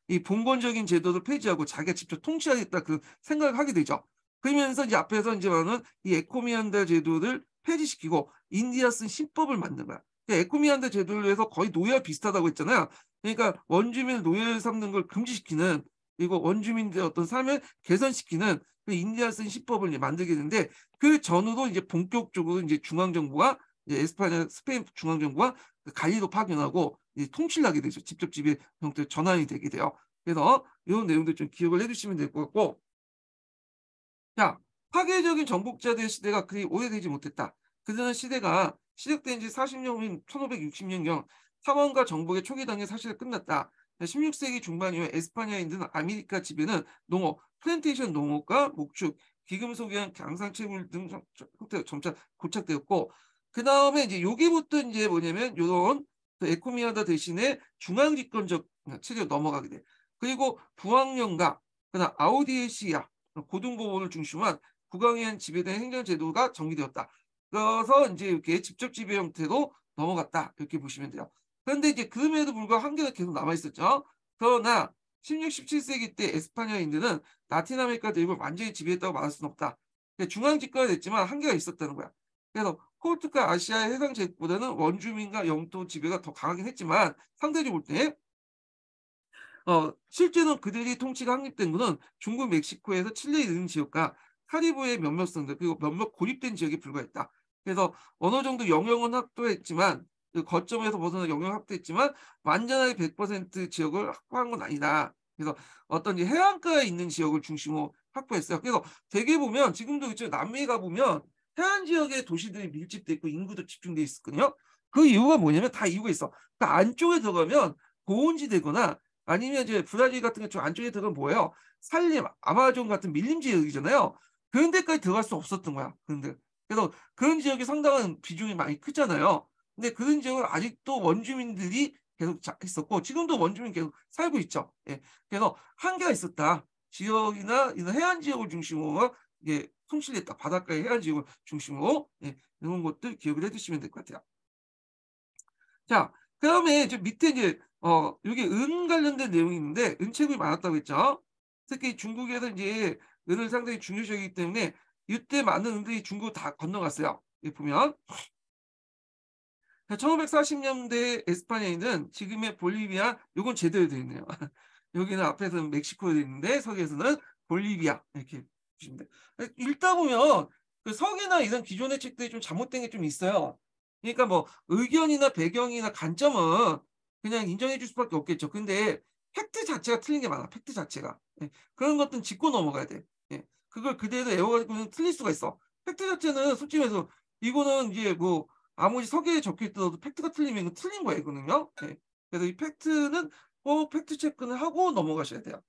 A: 이 봉건적인 제도를 폐지하고 자기가 직접 통치하겠다 그 생각을 하게 되죠. 그러면서 이제 앞에서 인제 말하는 이 에코미한다 제도를 폐지시키고 인디아 쓴 신법을 만든 거야. 그 에코미한다 제도를 해서 거의 노예와 비슷하다고 했잖아요. 그러니까 원주민을 노예로 삼는 걸 금지시키는 그리고 원주민들의 어떤 삶을 개선시키는 그 인디아 쓴 신법을 이제 만들게 되는데 그 전후로 이제 본격적으로 인제 중앙 정부가 이제 에스파냐 스페인 중앙 정부가 그 갈리도 파견하고 이제 통치를 하게 되죠. 직접 지배 형태로 전환이 되게 돼요. 그래서 요런 내용들 좀 기억을 해 두시면 될 것 같고 자, 파괴적인 정복자들의 시대가 그리 오래되지 못했다. 그들은 시대가 시작된 지 40년 후인 1560년경 사원과 정복의 초기 단계 사실은 끝났다. 16세기 중반 이후에 에스파냐인들은 아메리카 지배는 농업, 플랜테이션 농업과 목축, 기금속이랑 강상채굴 등 형태가 점차 고착되었고 그 다음에 이제 여기부터 이제 뭐냐면 요런 그 에코미아다 대신에 중앙집권적 체제로 넘어가게 돼. 그리고 부왕령과 그다음 아우디에시아 고등법원을 중심으로 한 국왕에 의한 지배된 행정제도가 정리되었다. 그래서 인제 이렇게 직접 지배 형태로 넘어갔다. 이렇게 보시면 돼요. 그런데 이제 그럼에도 불구하고 한계가 계속 남아 있었죠. 그러나 16, 17세기 때 에스파냐인들은 라틴 아메리카 대륙을 완전히 지배했다고 말할 수는 없다. 중앙 집권이 됐지만 한계가 있었다는 거야. 그래서 포르투갈 아시아의 해상 제국보다는 원주민과 영토 지배가 더 강하긴 했지만 상대적으로 볼 때 실제로는 그들이 통치가 확립된 것은 중국 멕시코에서 칠레에 이르는 지역과 카리브해 몇몇 성들 그리고 몇몇 고립된 지역에 불과했다. 그래서 어느 정도 영역은 확보했지만 그 거점에서 벗어나 영역을 확보했지만 완전하게 100% 지역을 확보한 건 아니다. 그래서 어떤 이제 해안가에 있는 지역을 중심으로 확보했어요. 그래서 대개 보면 지금도 있죠. 남미에 가 보면 해안 지역에 도시들이 밀집돼 있고 인구도 집중돼 있었거든요. 그 이유가 뭐냐면 다 이유가 있어. 그 안쪽에 들어가면 고온지대거나 아니면 이제 브라질 같은 게 좀 안쪽에 들어가면 뭐예요? 산림, 아마존 같은 밀림 지역이잖아요. 그런 데까지 들어갈 수 없었던 거야. 그런 데. 그래서 그런 지역이 상당한 비중이 많이 크잖아요. 근데 그런 지역을 아직도 원주민들이 계속 있었고 지금도 원주민 계속 살고 있죠. 예. 그래서 한계가 있었다. 지역이나 이런 해안 지역을 중심으로 이게 통치를 했다. 바닷가의 해안 지역을 중심으로 이런 것들 기억을 해 두시면 될 것 같아요. 자, 그다음에 저 밑에 이제 요게 은 관련된 내용이 있는데 은채굴이 많았다고 했죠. 특히 중국에서 인제 은을 상당히 중요시 여기기 때문에 이때 많은 은들이 중국으로 다 건너갔어요. 여기 보면 1540 년대 에스파냐인은 지금의 볼리비아 요건 제대로 되어 있네요. 여기는 앞에서는 멕시코로 되어 있는데 서기에서는 볼리비아 이렇게 보시면 돼요. 읽다 보면 그 서기나 이런 기존의 책들이 좀 잘못된 게 좀 있어요. 그러니까 뭐 의견이나 배경이나 관점은 그냥 인정해 줄 수밖에 없겠죠. 근데 팩트 자체가 틀린 게 많아, 팩트 자체가. 예. 그런 것들은 짚고 넘어가야 돼. 예. 그걸 그대로 외워 가지고는 틀릴 수가 있어. 팩트 자체는 솔직히 말해서 이거는 이제 뭐 아무리 서기에 적혀 있더라도 팩트가 틀리면 이건 틀린 거예요, 이거는요. 예. 그래서 이 팩트는 꼭 팩트 체크는 하고 넘어가셔야 돼요.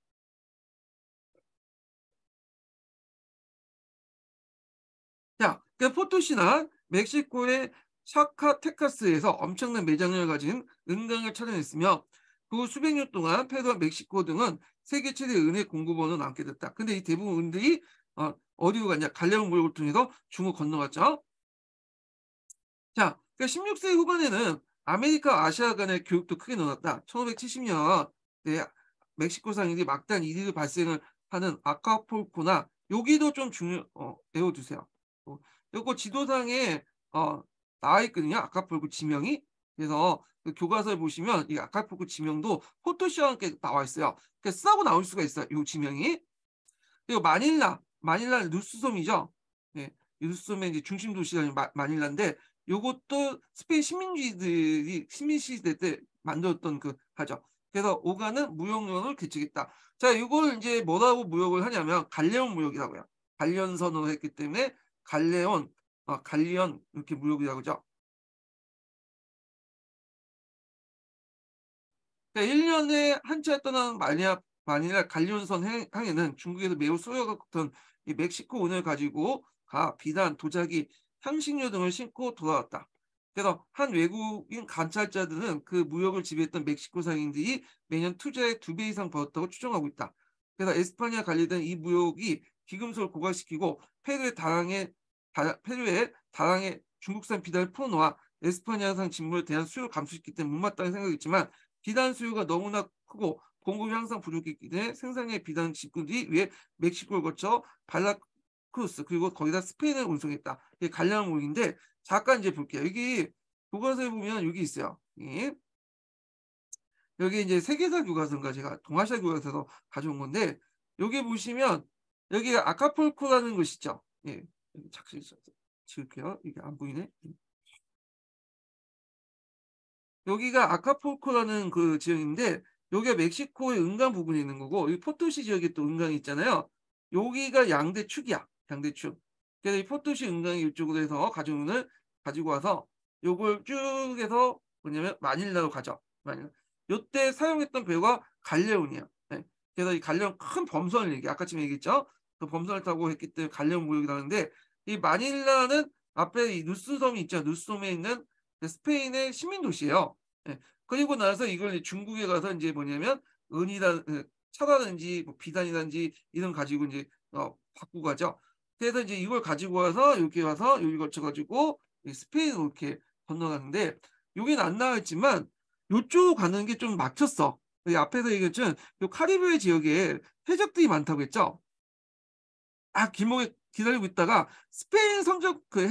A: 자, 그 포토시는 멕시코의 사카테카스에서 엄청난 매장을 가진 은강을 찾아냈으며 그 수백 년 동안 페루와 멕시코 등은 세계 최대 은의 공급원으로 남게 됐다. 근데 이 대부분 은들이 어디로 갔냐? 갈레온 무역을 통해서 중국 건너갔죠. 자, 그러니까 16세기 후반에는 아메리카 아시아 간의 교육도 크게 늘어났다. 1570년 네, 멕시코 상인이 막대한 이익을 발생을 하는 아카풀코나 여기도 좀 외워두세요. 요거 지도상에 어, 나와 있거든요. 아카풀코 지명이. 그래서 그 교과서에 보시면 이 아카풀코 지명도 포토시와 함께 나와 있어요. 그러니까 쓰고 나올 수가 있어요. 요 지명이. 그리고 마닐라 루스솜이죠. 네. 루스솜의 이제 중심 도시가 마닐라인데 요것도 스페인 식민지들이 식민 시대 때 만들었던 그 하죠. 그래서 오가는 무역론을 개척했다. 자, 이걸 이제 뭐라고 무역을 하냐면 갈레온 무역이라고 해요. 갈련선으로 했기 때문에 갈레온, 갈리언 이렇게 무역이라고 하죠. 그러니까 1년에 한 차례 떠나는 마닐라 갈리온선 항해는 중국에서 매우 소요가 컸던 이 멕시코 운을 가지고 비단, 도자기, 향신료 등을 싣고 돌아왔다. 그래서 한 외국인 관찰자들은 그 무역을 지배했던 멕시코 상인들이 매년 투자의 2배 이상 벌었다고 추정하고 있다. 그래서 에스파냐 관리된 이 무역이 기금속을 고갈시키고 페루에 다량의 중국산 비단을 풀어놓아 에스파냐산 직물에 대한 수요를 감소시키기 때문에 못마땅한 생각이지만 비단 수요가 너무나 크고 공급이 항상 부족했기 때문에 생산량의 비단 직군들이 위해 멕시코를 거쳐 발라크루스 그리고 거기다 스페인을 운송했다. 이게 관련 무역인데 잠깐 이제 볼게요. 여기 교과서에 보면 여기 있어요. 여기 이제 세계사 교과서인가 제가 동아시아 교과서에서 가져온 건데 여기 보시면 여기가 아카풀코라는 곳 있죠. 예, 여기 작실 지을게요. 이게 안 보이네. 여기가 아카풀코라는 그 지역인데 여기가 멕시코의 은강 부분에 있는 거고 이 포토시 지역에 또 은강이 있잖아요. 여기가 양대축이야. 양대축. 그래서 이 포토시 은강이 이쪽으로 해서 가져온을 가지고 와서 요걸 쭉 해서 뭐냐면 마닐라로 가죠. 마닐라. 요때 사용했던 배가 갈레온이에요. 네. 그래서 이 갈레온 큰 범선을 얘기 아까 지금 얘기했죠. 그 범선을 타고 했기 때문에 갈레온 무역이 나는데 이 마닐라는 앞에 이 누스섬이 있죠. 누스섬에 있는 스페인의 시민 도시예요. 예. 그리고 나서 이걸 중국에 가서 이제 뭐냐면 은이다 차라든지 뭐 비단이든지 이런 가지고 이제 받고 가죠. 그래서 이제 이걸 가지고 와서 여기 와서 여기 거쳐 가지고 스페인으로 이렇게 건너가는데 여기는 안 나와 있지만 요쪽 가는 게 좀 막혔어. 여기 앞에서 얘기했지만 요 카리브해 지역에 해적들이 많다고 했죠. 길목에 기다리고 있다가 스페인 성적 그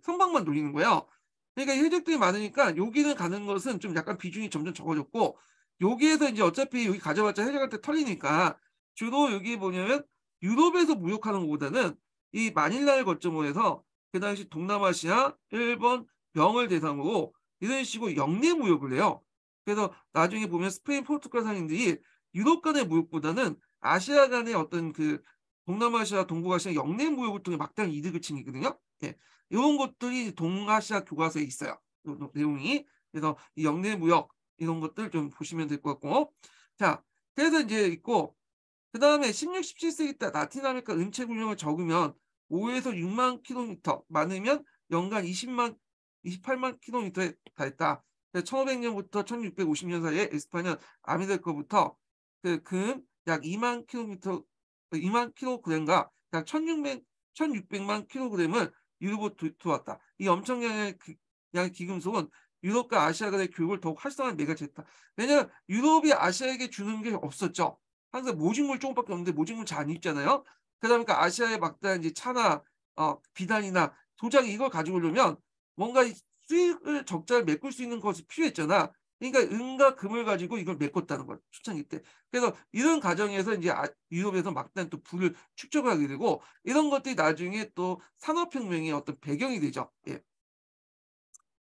A: 선박만 노리는 거예요. 그러니까 이 해적들이 많으니까 여기는 가는 것은 좀 약간 비중이 점점 적어졌고 여기에서 이제 어차피 여기 가져봤자 해적한테 털리니까 주로 여기 뭐냐면 유럽에서 무역하는 것보다는 이 마닐라를 거점으로 해서 그 당시 동남아시아, 일본, 영을 대상으로 이런 식으로 영내 무역을 해요. 그래서 나중에 보면 스페인, 포르투갈 상인들이 유럽 간의 무역보다는 아시아 간의 어떤 그 동남아시아, 동북아시아 영내 무역을 통해 막대한 이득을 챙기거든요. 예. 이런 것들이 동아시아 교과서에 있어요. 요 내용이. 그래서 이 영내 무역 이런 것들 좀 보시면 될 것 같고. 자, 그래서 이제 있고 그다음에 16, 17세기 때 라틴 아메리카 은채 군량을 적으면 5에서 6만 킬로미터, 많으면 연간 28만 킬로미터에 달했다. 1500년부터 1650년 사이에 에스파냐 아메리카부터 약 2만 킬로미터 2만 킬로그램과 약 1600만 킬로그램을 유럽으로 들어왔다. 이 엄청난 양의 기금속은 유럽과 아시아 간의 교육을 더욱 활성화한 매개체다. 왜냐하면 유럽이 아시아에게 주는 게 없었죠. 항상 모직물 조금밖에 없는데 모직물 잘 안 입잖아요. 그러다 보니까 아시아에 막대한 이제 차나 비단이나 도자기 이걸 가지고 오려면 뭔가 수익을 적자를 메꿀 수 있는 것이 필요했잖아. 그러니까 은과 금을 가지고 이걸 메꿨다는 거야. 초창기 때. 그래서 이런 과정에서 이제 유럽에서 막대한 또 부를 축적을 하게 되고 이런 것들이 나중에 또 산업혁명의 어떤 배경이 되죠. 예.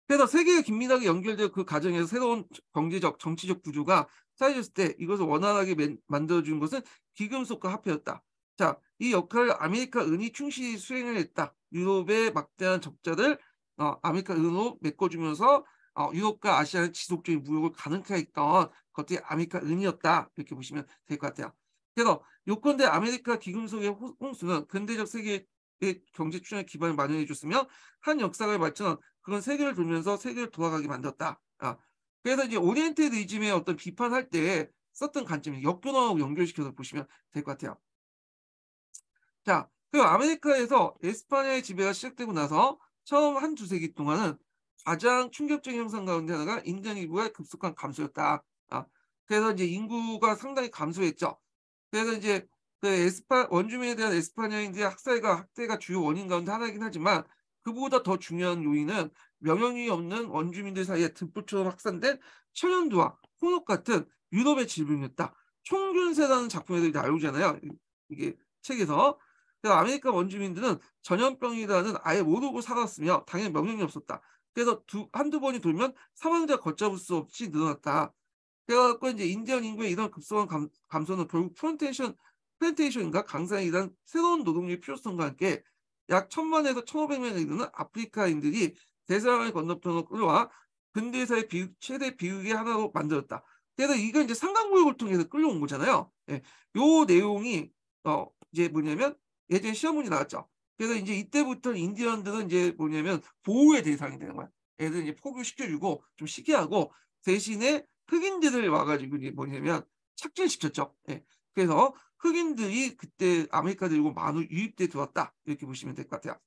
A: 그래서 세계가 긴밀하게 연결되어 그 과정에서 새로운 경제적, 정치적 구조가 쌓여졌을 때 이것을 원활하게 만들어준 것은 기금속과 화폐였다. 자, 이 역할을 아메리카 은이 충실히 수행을 했다. 유럽의 막대한 적자를 아메리카 은으로 메꿔주면서 유럽과 아시아의 지속적인 무역을 가능케 했던 것들이 아메리카 은이었다. 이렇게 보시면 될 것 같아요. 그래서 요컨대 아메리카 기금속의 홍수는 근대적 세계의 경제 추진의 기반을 마련해 줬으며 한 역사가 발전 그건 세계를 돌면서 세계를 돌아가게 만들었다. 그래서 이제 오리엔탈리즘의 어떤 비판할 때 썼던 관점이 역변화하고 연결시켜서 보시면 될 것 같아요. 자, 그리고 아메리카에서 에스파냐의 지배가 시작되고 나서 처음 한 두세 기 동안은 가장 충격적인 현상 가운데 하나가 인구 인구의 급속한 감소였다. 그래서 이제 인구가 상당히 감소했죠. 그래서 이제 그 원주민에 대한 에스파냐인들의 학대가 주요 원인 가운데 하나이긴 하지만 그보다 더 중요한 요인은 명령이 없는 원주민들 사이에 들불처럼 확산된 천연두와 홍역 같은 유럽의 질병이었다. 총균세라는 작품에서 나오잖아요. 이게 책에서. 그래서 아메리카 원주민들은 전염병이라는 아예 모르고 살았으며 당연히 명령이 없었다. 그래서 한두 번이 돌면 사망자 걷잡을 수 없이 늘어났다. 그래갖고 이제 인디언 인구의 이런 급속한 감소는 결국 플랜테이션인가 강산에 이란 새로운 노동력의 필요성과 함께 약 1000만에서 1500만에 이르는 아프리카인들이 대서양을 건너편으로 끌어와 근대사의 최대 비극의 하나로 만들었다. 그래서 이건 이제 상강무역을 통해서 끌려온 거잖아요. 예. 요 내용이 이제 뭐냐면 예전에 시험 문제 나왔죠. 그래서 이제 이때부터 인디언들은 이제 뭐냐면 보호의 대상이 되는 거야. 애들 이제 포교시켜주고 좀 쉬게 하고 대신에 흑인들을 와 가지고 이제 뭐냐면 착진시켰죠. 예. 그래서 흑인들이 그때 아메리카 대륙으로 많이 유입돼 들어왔다. 이렇게 보시면 될 것 같아요.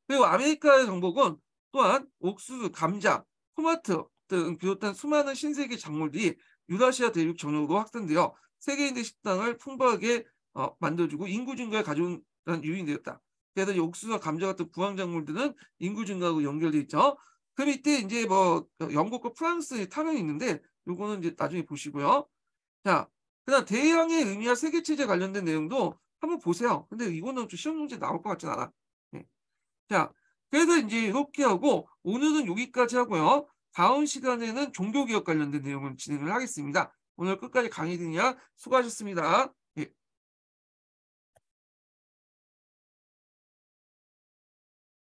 A: 그리고 아메리카의 정복은 또한 옥수수, 감자, 토마토 등 비롯한 수많은 신세계 작물들이 유라시아 대륙 전역으로 확산되어 세계인의 식당을 풍부하게 만들어주고 인구 증가에 가져온 요인이 되었다. 그래서 이 옥수수와 감자 같은 부황작물들은 인구 증가하고 연결돼 있죠. 그 밑에 이제 뭐 영국과 프랑스의 타령이 있는데 요거는 이제 나중에 보시고요. 자, 그다음 대양의 의미와 세계 체제 관련된 내용도 한번 보세요. 근데 이거는 좀 시험 문제 나올 것 같진 않아. 예. 자, 그래서 인제 이렇게 하고 오늘은 여기까지 하고요. 다음 시간에는 종교개혁 관련된 내용을 진행을 하겠습니다. 오늘 끝까지 강의 듣느라 수고하셨습니다.